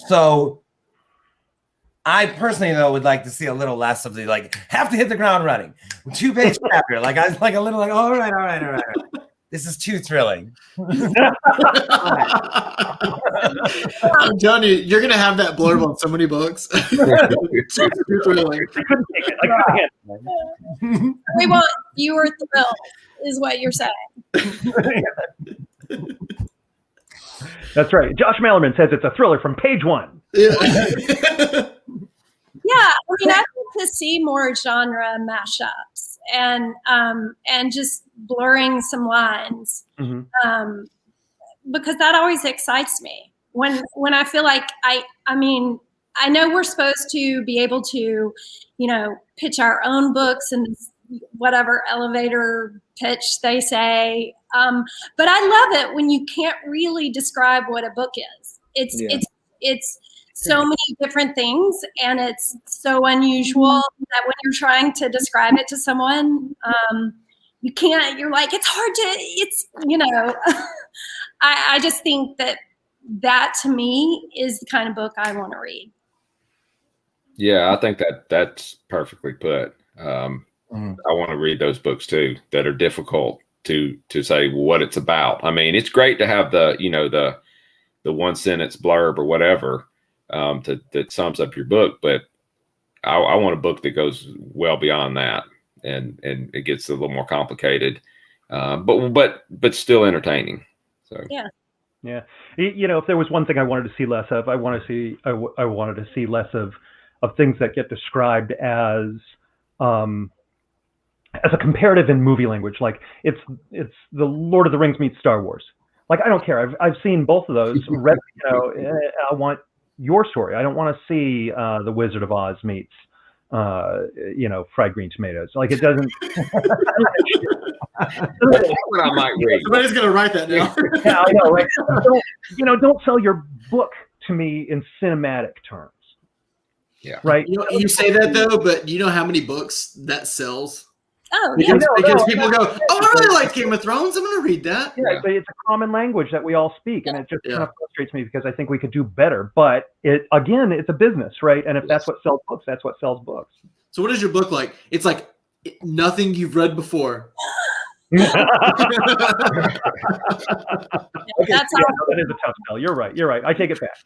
So I personally though would like to see a little less of the like have to hit the ground running 2-page chapter. Like I was like a little like all right. This is too thrilling. I'm telling you, you're gonna have that blurb on so many books. Too thrilling. We want viewer thrill, is what you're saying. That's right. Josh Malerman says it's a thriller from page 1. Yeah. Yeah, I mean, I think to see more genre mashups and just blurring some lines, because that always excites me. When I feel like I mean, I know we're supposed to be able to, pitch our own books and whatever elevator pitch they say, but I love it when you can't really describe what a book is. It's it's so many different things, and it's so unusual that when you're trying to describe it to someone, you can't. You're like, it's hard to. It's I just think that to me is the kind of book I want to read. Yeah, I think that's perfectly put. I want to read those books too that are difficult to say what it's about. I mean, it's great to have the one sentence blurb or whatever that sums up your book, but I want a book that goes well beyond that, and it gets a little more complicated, but still entertaining. So yeah. If there was one thing I wanted to see less of, I wanted to see less of things that get described as a comparative in movie language. Like it's the Lord of the Rings meets Star Wars. Like, I don't care. I've seen both of those. I want your story. I don't want to see the Wizard of Oz meets fried green tomatoes. Like, it doesn't. That's what I might read. Somebody's gonna write that now. Yeah, I know. Right? Don't sell your book to me in cinematic terms. Yeah. Right. You say that though, but do you know how many books that sells? Oh, yeah. Because people go, oh, I really like Game of Thrones. I'm going to read that. Yeah, but it's a common language that we all speak, and it just kind of frustrates me because I think we could do better. But it's a business, right? And if that's what sells books, that's what sells books. So what is your book like? It's like nothing you've read before. That's how that is a tough sell. You're right. I take it back.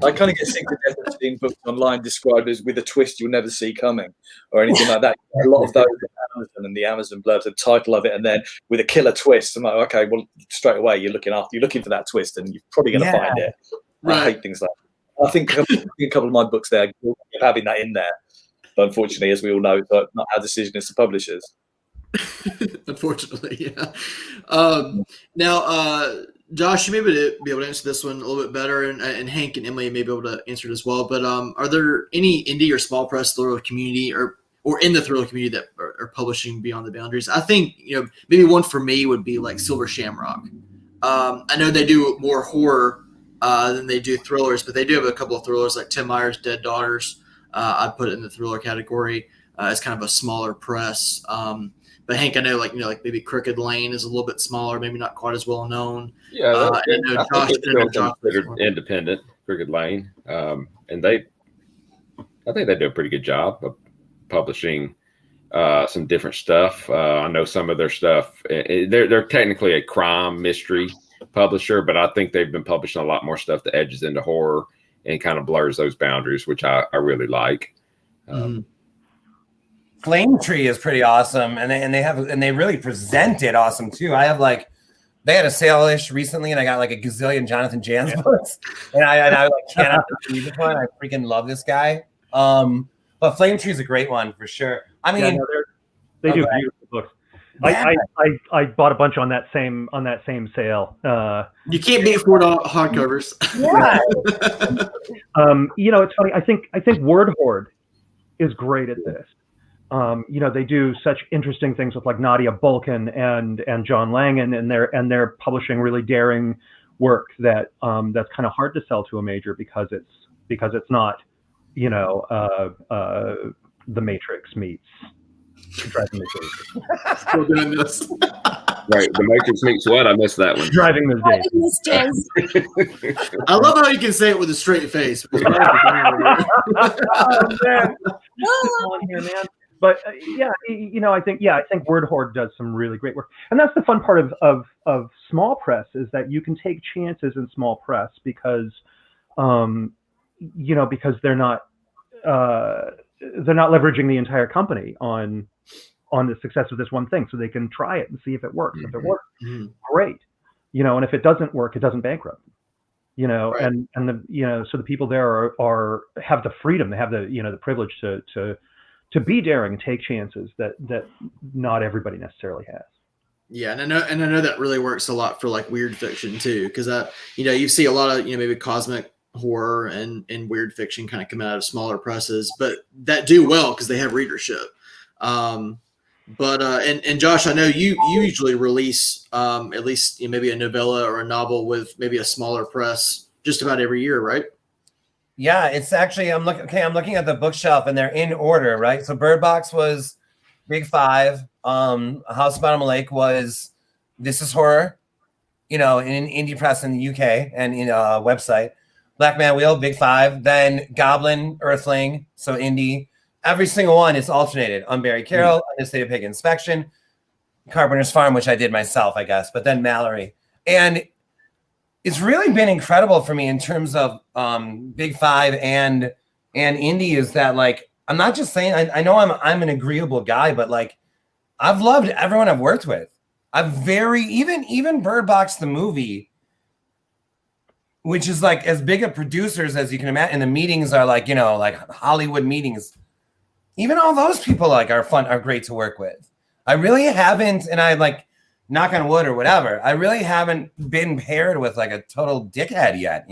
I kind of get sick to death of seeing books online described as with a twist you'll never see coming or anything like that. A lot of those on Amazon and the Amazon blurbs, the title of it, and then with a killer twist. I'm like, okay, well, straight away you're looking for that twist, and you're probably going to find it. Right. I hate things like that. I think a couple of my books there are having that in there, but unfortunately, as we all know, it's not our decision as the publishers. Unfortunately, yeah. Now, Josh, you may be able to answer this one a little bit better, and Hank and Emily may be able to answer it as well. But are there any indie or small press thriller community or in the thriller community that are publishing beyond the boundaries? I think maybe one for me would be like Silver Shamrock. I know they do more horror than they do thrillers, but they do have a couple of thrillers like Tim Meyer's Dead Daughters. I'd put it in the thriller category. It's kind of a smaller press. But Hank, I know, like maybe Crooked Lane is a little bit smaller, maybe not quite as well known. Yeah, I know I think it's still considered independent, Crooked Lane, and I think they do a pretty good job of publishing some different stuff. I know some of their stuff. They're technically a crime mystery publisher, but I think they've been publishing a lot more stuff that edges into horror and kind of blurs those boundaries, which I really like. Flame Tree is pretty awesome, and they really present it awesome too. They had a sale-ish recently, and I got like a gazillion Jonathan Jan's books, and I cannot believe this one. I freaking love this guy. But Flame Tree is a great one for sure. I mean, they do beautiful books. Yeah. I bought a bunch on that same sale. You can't beat $4 hardcovers. Yeah. It's funny. I think Word Horde is great at this. They do such interesting things with like Nadia Bulkin and John Langan, and they're publishing really daring work that's kind of hard to sell to a major because it's not, The Matrix meets Driving Miss Daisy. Still doing this. Right, The Matrix meets what? I missed that one. Driving Miss Daisy. I love how you can say it with a straight face. Oh, man. On here, man. But I think Word Horde does some really great work, and that's the fun part of small press is that you can take chances in small press because they're not leveraging the entire company on the success of this one thing, so they can try it and see if it works. If it works, great, and if it doesn't work, it doesn't bankrupt. Right. and so the people there have the freedom, they have the privilege to be daring and take chances that not everybody necessarily has. Yeah, and I know that really works a lot for like weird fiction too, because you see a lot of maybe cosmic horror and weird fiction kind of come out of smaller presses, but that do well because they have readership. But Josh, I know you usually release at least maybe a novella or a novel with maybe a smaller press just about every year, right? Yeah, it's actually I'm looking at the bookshelf and they're in order, right? So Bird Box was Big Five. House of Bottom Lake was This Is Horror, in indie press in the UK and in a website. Black Man Wheel, Big Five. Then Goblin, Earthling, so indie. Every single one is alternated. Unburied Carol, Understated Pig Inspection, Carpenter's Farm, which I did myself, I guess, but then Mallory. And it's really been incredible for me in terms of Big Five and indie is that, like, I'm not just saying, I know I'm an agreeable guy, but like, I've loved everyone I've worked with. Even Bird Box, the movie, which is like as big of producers as you can imagine. And the meetings are like, like Hollywood meetings. Even all those people are great to work with. I really haven't, and I like, knock on wood or whatever, I really haven't been paired with like a total dickhead yet,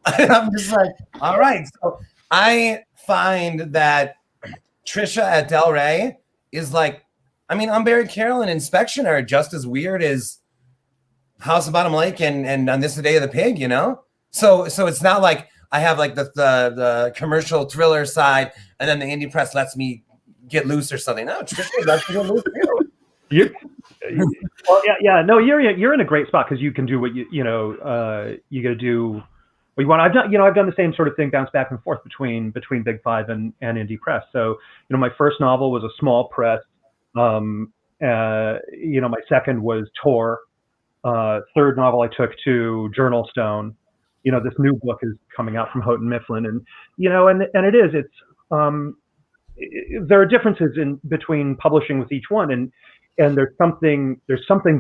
I'm just like, all right. So I find that Trisha at Del Rey is like, Unburied Carol and Inspection are just as weird as House of Bottom Lake and On This the Day of the Pig, So it's not like I have like the commercial thriller side and then the indie press lets me get loose or something. No, Trisha lets me get loose too. No, you're in a great spot because you can do what you got to do what you want. I've done the same sort of thing, bounce back and forth between Big Five and indie press. So my first novel was a small press. My second was Tor. Third novel I took to Journal Stone. This new book is coming out from Houghton Mifflin, and there are differences between publishing with each one, and there's something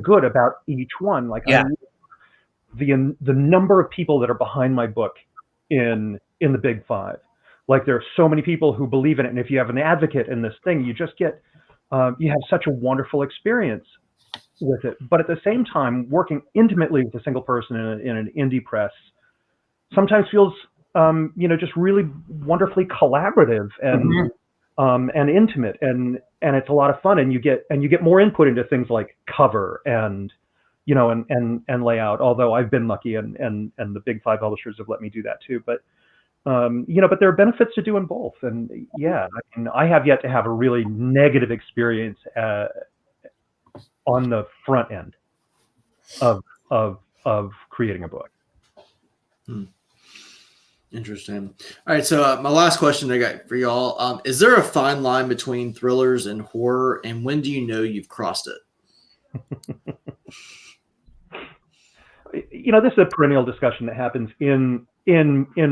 good about each one. Like, the number of people that are behind my book in the Big Five, like, there are so many people who believe in it, and if you have an advocate in this thing, you just get you have such a wonderful experience with it. But at the same time, working intimately with a single person in an indie press sometimes feels just really wonderfully collaborative and intimate, and it's a lot of fun, and you get more input into things like cover and layout, although I've been lucky and the Big Five publishers have let me do that too, but there are benefits to doing both. And I have yet to have a really negative experience on the front end of creating a book. Interesting. All right, so my last question I got for y'all, is there a fine line between thrillers and horror, and when do you know you've crossed it? This is a perennial discussion that happens in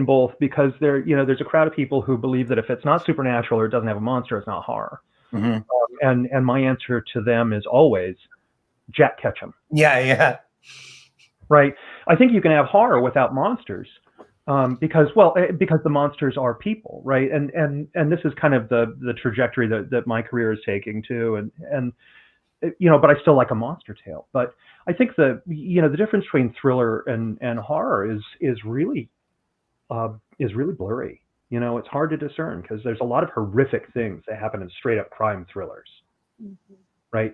both, because there's a crowd of people who believe that if it's not supernatural or it doesn't have a monster, it's not horror. And my answer to them is always Jack Ketchum. Yeah. Right. I think you can have horror without monsters. Because the monsters are people, right? And this is kind of the trajectory that my career is taking too, and but I still like a monster tale. But I think the difference between thriller and horror is really blurry. It's hard to discern because there's a lot of horrific things that happen in straight up crime thrillers, right?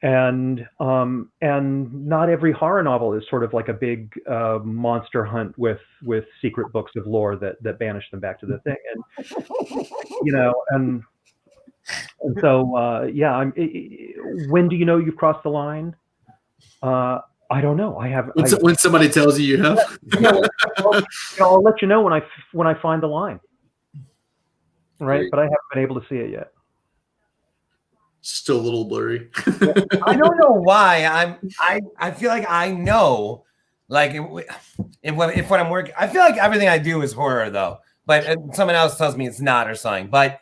And not every horror novel is sort of like a big monster hunt with secret books of lore that banish them back to the thing. And and so when do you know you've crossed the line? I don't know. When somebody tells you have. I'll let you know when I find the line. Right, but I haven't been able to see it yet. Still a little blurry. I don't know why. I feel like I know, like if when I'm working, I feel like everything I do is horror though. But someone else tells me it's not or something. But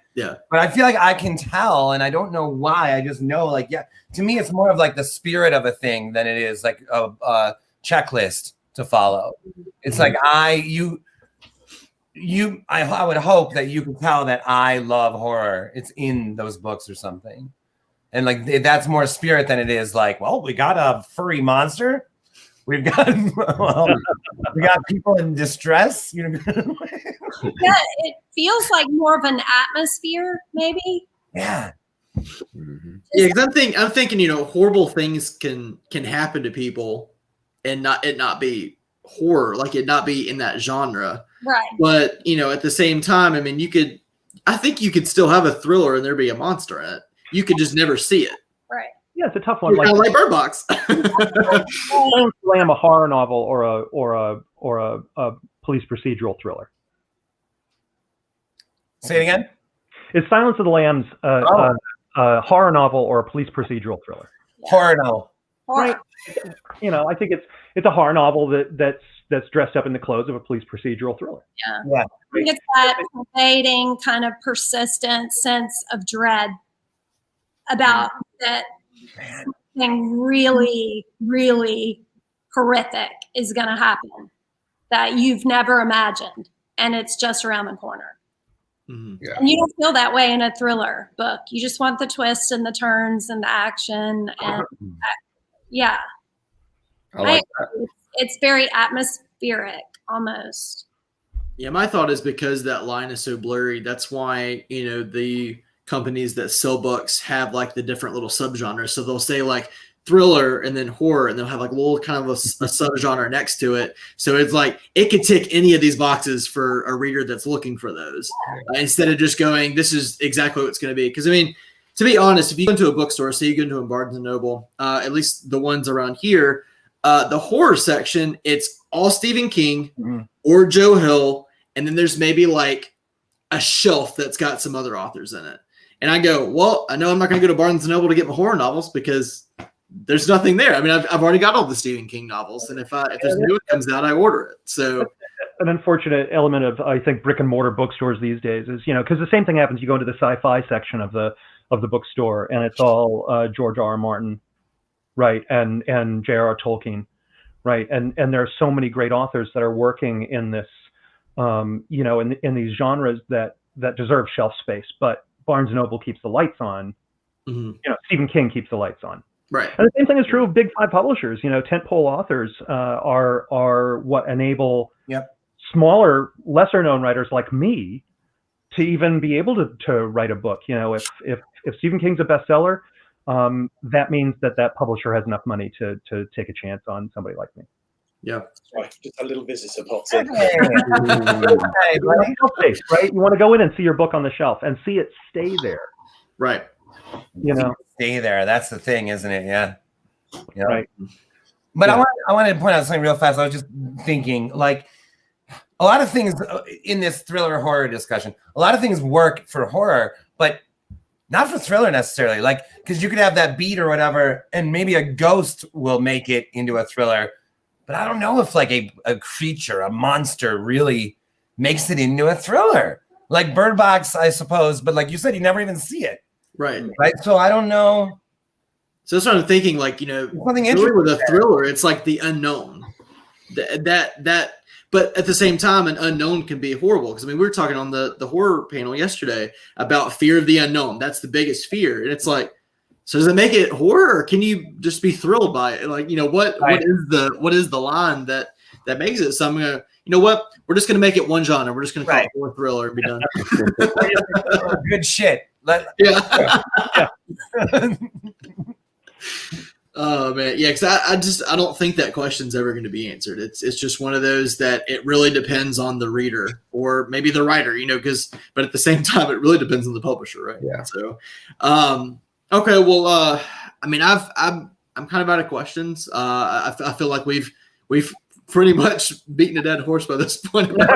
I feel like I can tell, and I don't know why. I just know, like, to me, it's more of like the spirit of a thing than it is like a checklist to follow. It's like I would hope that you can tell that I love horror. It's in those books or something. And like that's more spirit than it is like, well, we got a furry monster. We've got we got people in distress. Yeah, it feels like more of an atmosphere, maybe. Yeah. Yeah, because I'm thinking, horrible things can happen to people, and not be horror, like it not be in that genre. Right. But at the same time, I mean, I think you could still have a thriller and there be a monster in it. You could just never see it. Right. Yeah, it's a tough one. Like Bird Box. Slam a horror novel or a police procedural thriller. Say it again. Is Silence of the Lambs a horror novel or a police procedural thriller? Horror novel. Right. I think it's a horror novel that's dressed up in the clothes of a police procedural thriller. Yeah. I think it's that pervading kind of persistent sense of dread about that something really, really horrific is going to happen that you've never imagined, and it's just around the corner. Mm-hmm. Yeah. And you don't feel that way in a thriller book. You just want the twists and the turns and the action, and yeah, I like that. It's very atmospheric almost. Yeah, my thought is because that line is so blurry, that's why, the companies that sell books have like the different little subgenres. So they'll say like thriller and then horror, and they'll have like a little kind of a subgenre next to it. So it's like it could tick any of these boxes for a reader that's looking for those, instead of just going, this is exactly what it's going to be. Because I mean, to be honest, if you go into a bookstore, say you go into a Barnes & Noble, at least the ones around here, the horror section, it's all Stephen King or Joe Hill, and then there's maybe like a shelf that's got some other authors in it. And I go, well, I know I'm not going to go to Barnes & Noble to get my horror novels because there's nothing there. I mean, I've already got all the Stephen King novels, and if there's a new one comes out, I order it. So an unfortunate element of, I think, brick and mortar bookstores these days is, because the same thing happens. You go into the sci-fi section of the bookstore, and it's all George R.R. Martin, right, and J.R.R. Tolkien, right, and there are so many great authors that are working in this, in these genres that deserve shelf space, but Barnes & Noble keeps the lights on. mm-hmm. Stephen King keeps the lights on. Right. And the same thing is true of big five publishers. Tentpole authors are what enable smaller, lesser known writers like me to even be able to write a book. If Stephen King's a bestseller, that means that publisher has enough money to take a chance on somebody like me. Yeah. Right, just a little visitor pops in. Hey, right? You want to go in and see your book on the shelf and see it stay there. Right. Stay there. That's the thing, isn't it? Yeah. Right. But I wanted to point out something real fast. I was just thinking, like, a lot of things in this thriller horror discussion, a lot of things work for horror, but not for thriller necessarily. Like, because you could have that beat or whatever, and maybe a ghost will make it into a thriller. But I don't know if like a creature, a monster really makes it into a thriller. Like Bird Box, I suppose. But like you said, you never even see it. Right. So I don't know. So that's what I'm thinking. Like, Something really with a thriller, it's like the unknown. But at the same time, an unknown can be horrible. Because I mean, we were talking on the horror panel yesterday about fear of the unknown. That's the biggest fear, and it's like, so does it make it horror, or can you just be thrilled by it? Like, what is the line that makes it? So I'm gonna, we're just gonna make it one genre. We're just gonna call it horror thriller and be done. Good shit. Yeah. Oh man, yeah. Because I don't think that question's ever going to be answered. It's just one of those that it really depends on the reader or maybe the writer, but at the same time, it really depends on the publisher, right? Yeah. So, okay. Well, I mean, I'm kind of out of questions. I feel like we've pretty much beaten a dead horse by this point. But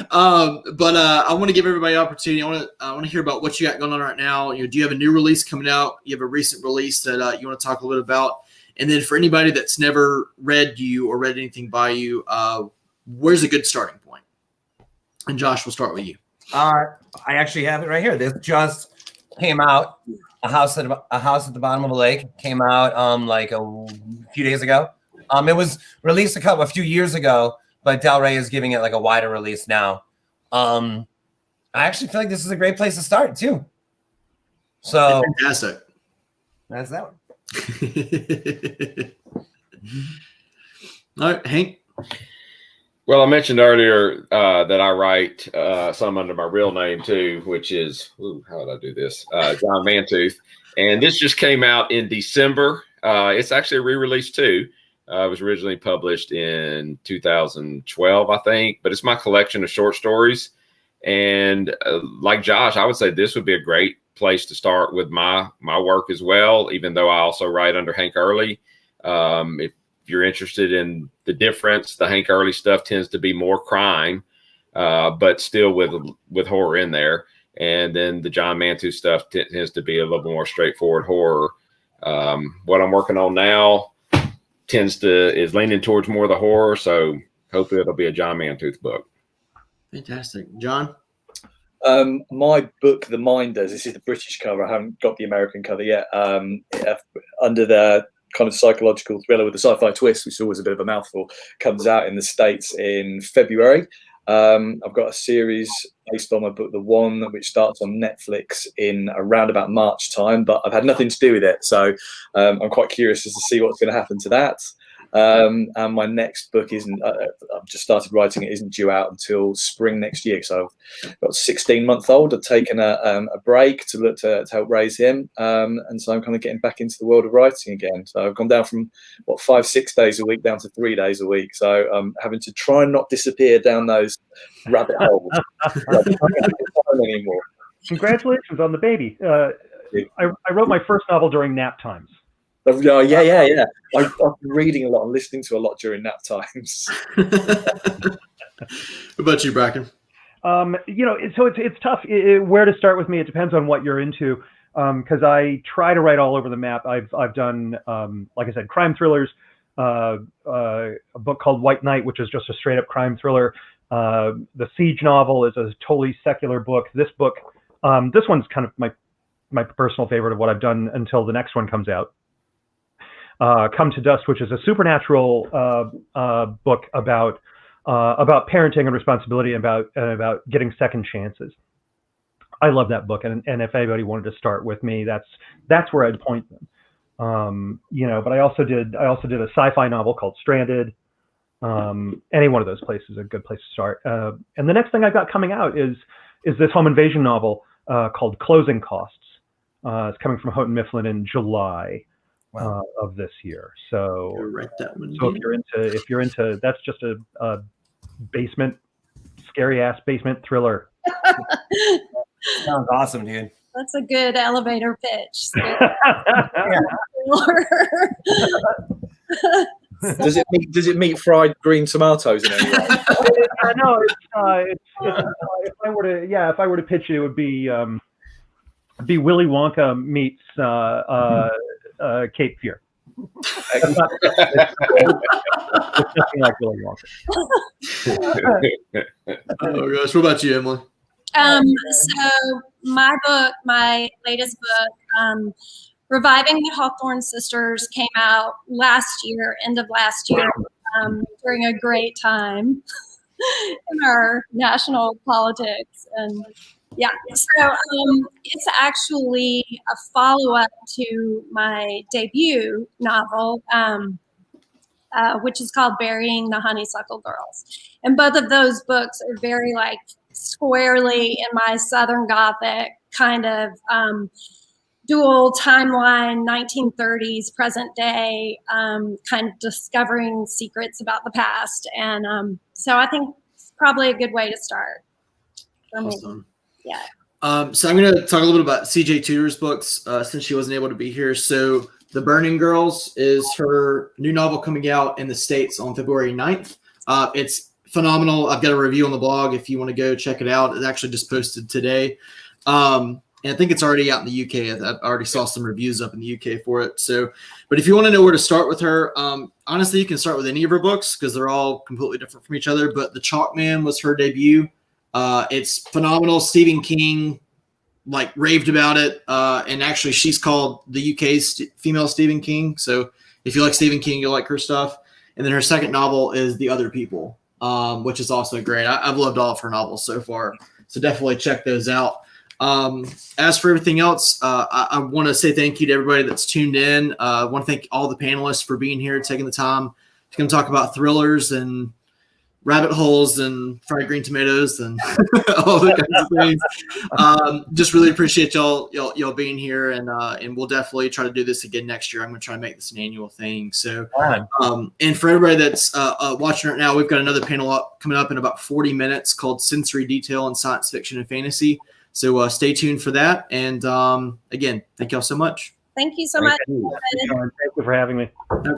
I want to give everybody an opportunity. I want to hear about what you got going on right now. Do you have a new release coming out? You have a recent release that you want to talk a little bit about? And then for anybody that's never read you or read anything by you, where's a good starting point? And Josh, we'll start with you. I actually have it right here. This just came out. A house at the bottom of a lake came out like a few days ago. It was released a few years ago, but Del Rey is giving it like a wider release now. I actually feel like this is a great place to start too. So fantastic. That's that one. All right, Hank. Well, I mentioned earlier that I write some under my real name too, which is, how did I do this? John Mantooth. And this just came out in December. It's actually a re-release too. It was originally published in 2012, I think, but it's my collection of short stories. And like Josh, I would say this would be a great place to start with my work as well, even though I also write under Hank Early. If you're interested in the difference, the Hank Early stuff tends to be more crime, but still with horror in there. And then the John Mantu stuff tends to be a little more straightforward horror. What I'm working on now is leaning towards more of the horror. So hopefully it'll be a John Mantooth book. Fantastic. John? My book, The Minders, this is the British cover. I haven't got the American cover yet. Under the kind of psychological thriller with a sci-fi twist, which is always a bit of a mouthful, comes out in the States in February. I've got a series based on my book, The One, which starts on Netflix in around about March time, but I've had nothing to do with it. So I'm quite curious as to see what's going to happen to that. And my next book I've just started writing it, isn't due out until spring next year. So I've got a 16-month-old. I've taken a break to look to help raise him. And so I'm kind of getting back into the world of writing again. So I've gone down from 5-6 days a week down to 3 days a week. So I'm having to try and not disappear down those rabbit holes. I don't have anymore. Congratulations on the baby. I wrote my first novel during nap times. Yeah. I've been reading a lot and listening to a lot during nap times. What about you, Bracken? So it's tough where to start with me. It depends on what you're into, because I try to write all over the map. I've done, like I said, crime thrillers, a book called White Knight, which is just a straight up crime thriller. The Siege novel is a totally secular book. This book, this one's kind of my personal favorite of what I've done until the next one comes out. Come to Dust, which is a supernatural book about parenting and responsibility, and about getting second chances. I love that book, and if anybody wanted to start with me, that's where I'd point them. But I also did a sci-fi novel called Stranded. Any one of those places is a good place to start. And the next thing I've got coming out is this home invasion novel called Closing Costs. It's coming from Houghton Mifflin in July. Wow. Of this year. So write that one. So if you're into that's just a basement, scary ass basement thriller. Sounds awesome, dude. That's a good elevator pitch. Does it meet fried green tomatoes in any way? No, if I were to pitch it, it would be Willy Wonka meets Cape Fear. It's nothing like Willy Wonka. Oh gosh, what about you, Emily? So my latest book, Reviving the Hawthorne Sisters, came out end of last year, during a great time in our national politics. And yeah, so it's actually a follow-up to my debut novel, which is called Burying the Honeysuckle Girls. And both of those books are very squarely in my Southern Gothic kind of dual timeline, 1930s, present day, kind of discovering secrets about the past. And so I think it's probably a good way to start for me. Awesome. Yeah. So I'm going to talk a little bit about CJ Tudor's books since she wasn't able to be here. So The Burning Girls is her new novel coming out in the States on February 9th. It's phenomenal. I've got a review on the blog if you want to go check it out. It actually just posted today. And I think it's already out in the UK. I already saw some reviews up in the UK for it. So, but if you want to know where to start with her, honestly, you can start with any of her books because they're all completely different from each other. But The Chalkman was her debut. It's phenomenal. Stephen King raved about it. And actually she's called the UK's female Stephen King. So if you like Stephen King, you'll like her stuff. And then her second novel is The Other People, which is also great. I've loved all of her novels so far. So definitely check those out. As for everything else, I want to say thank you to everybody that's tuned in. I want to thank all the panelists for being here, taking the time to come talk about thrillers and rabbit holes and fried green tomatoes and all the kinds of things. Just really appreciate y'all being here, and we'll definitely try to do this again next year. I'm going to try to make this an annual thing. So, and for everybody that's watching right now, we've got another panel coming up in about 40 minutes called Sensory Detail in Science Fiction and Fantasy. So stay tuned for that. And again, thank y'all so much. Thank you so much. Thank you for having me.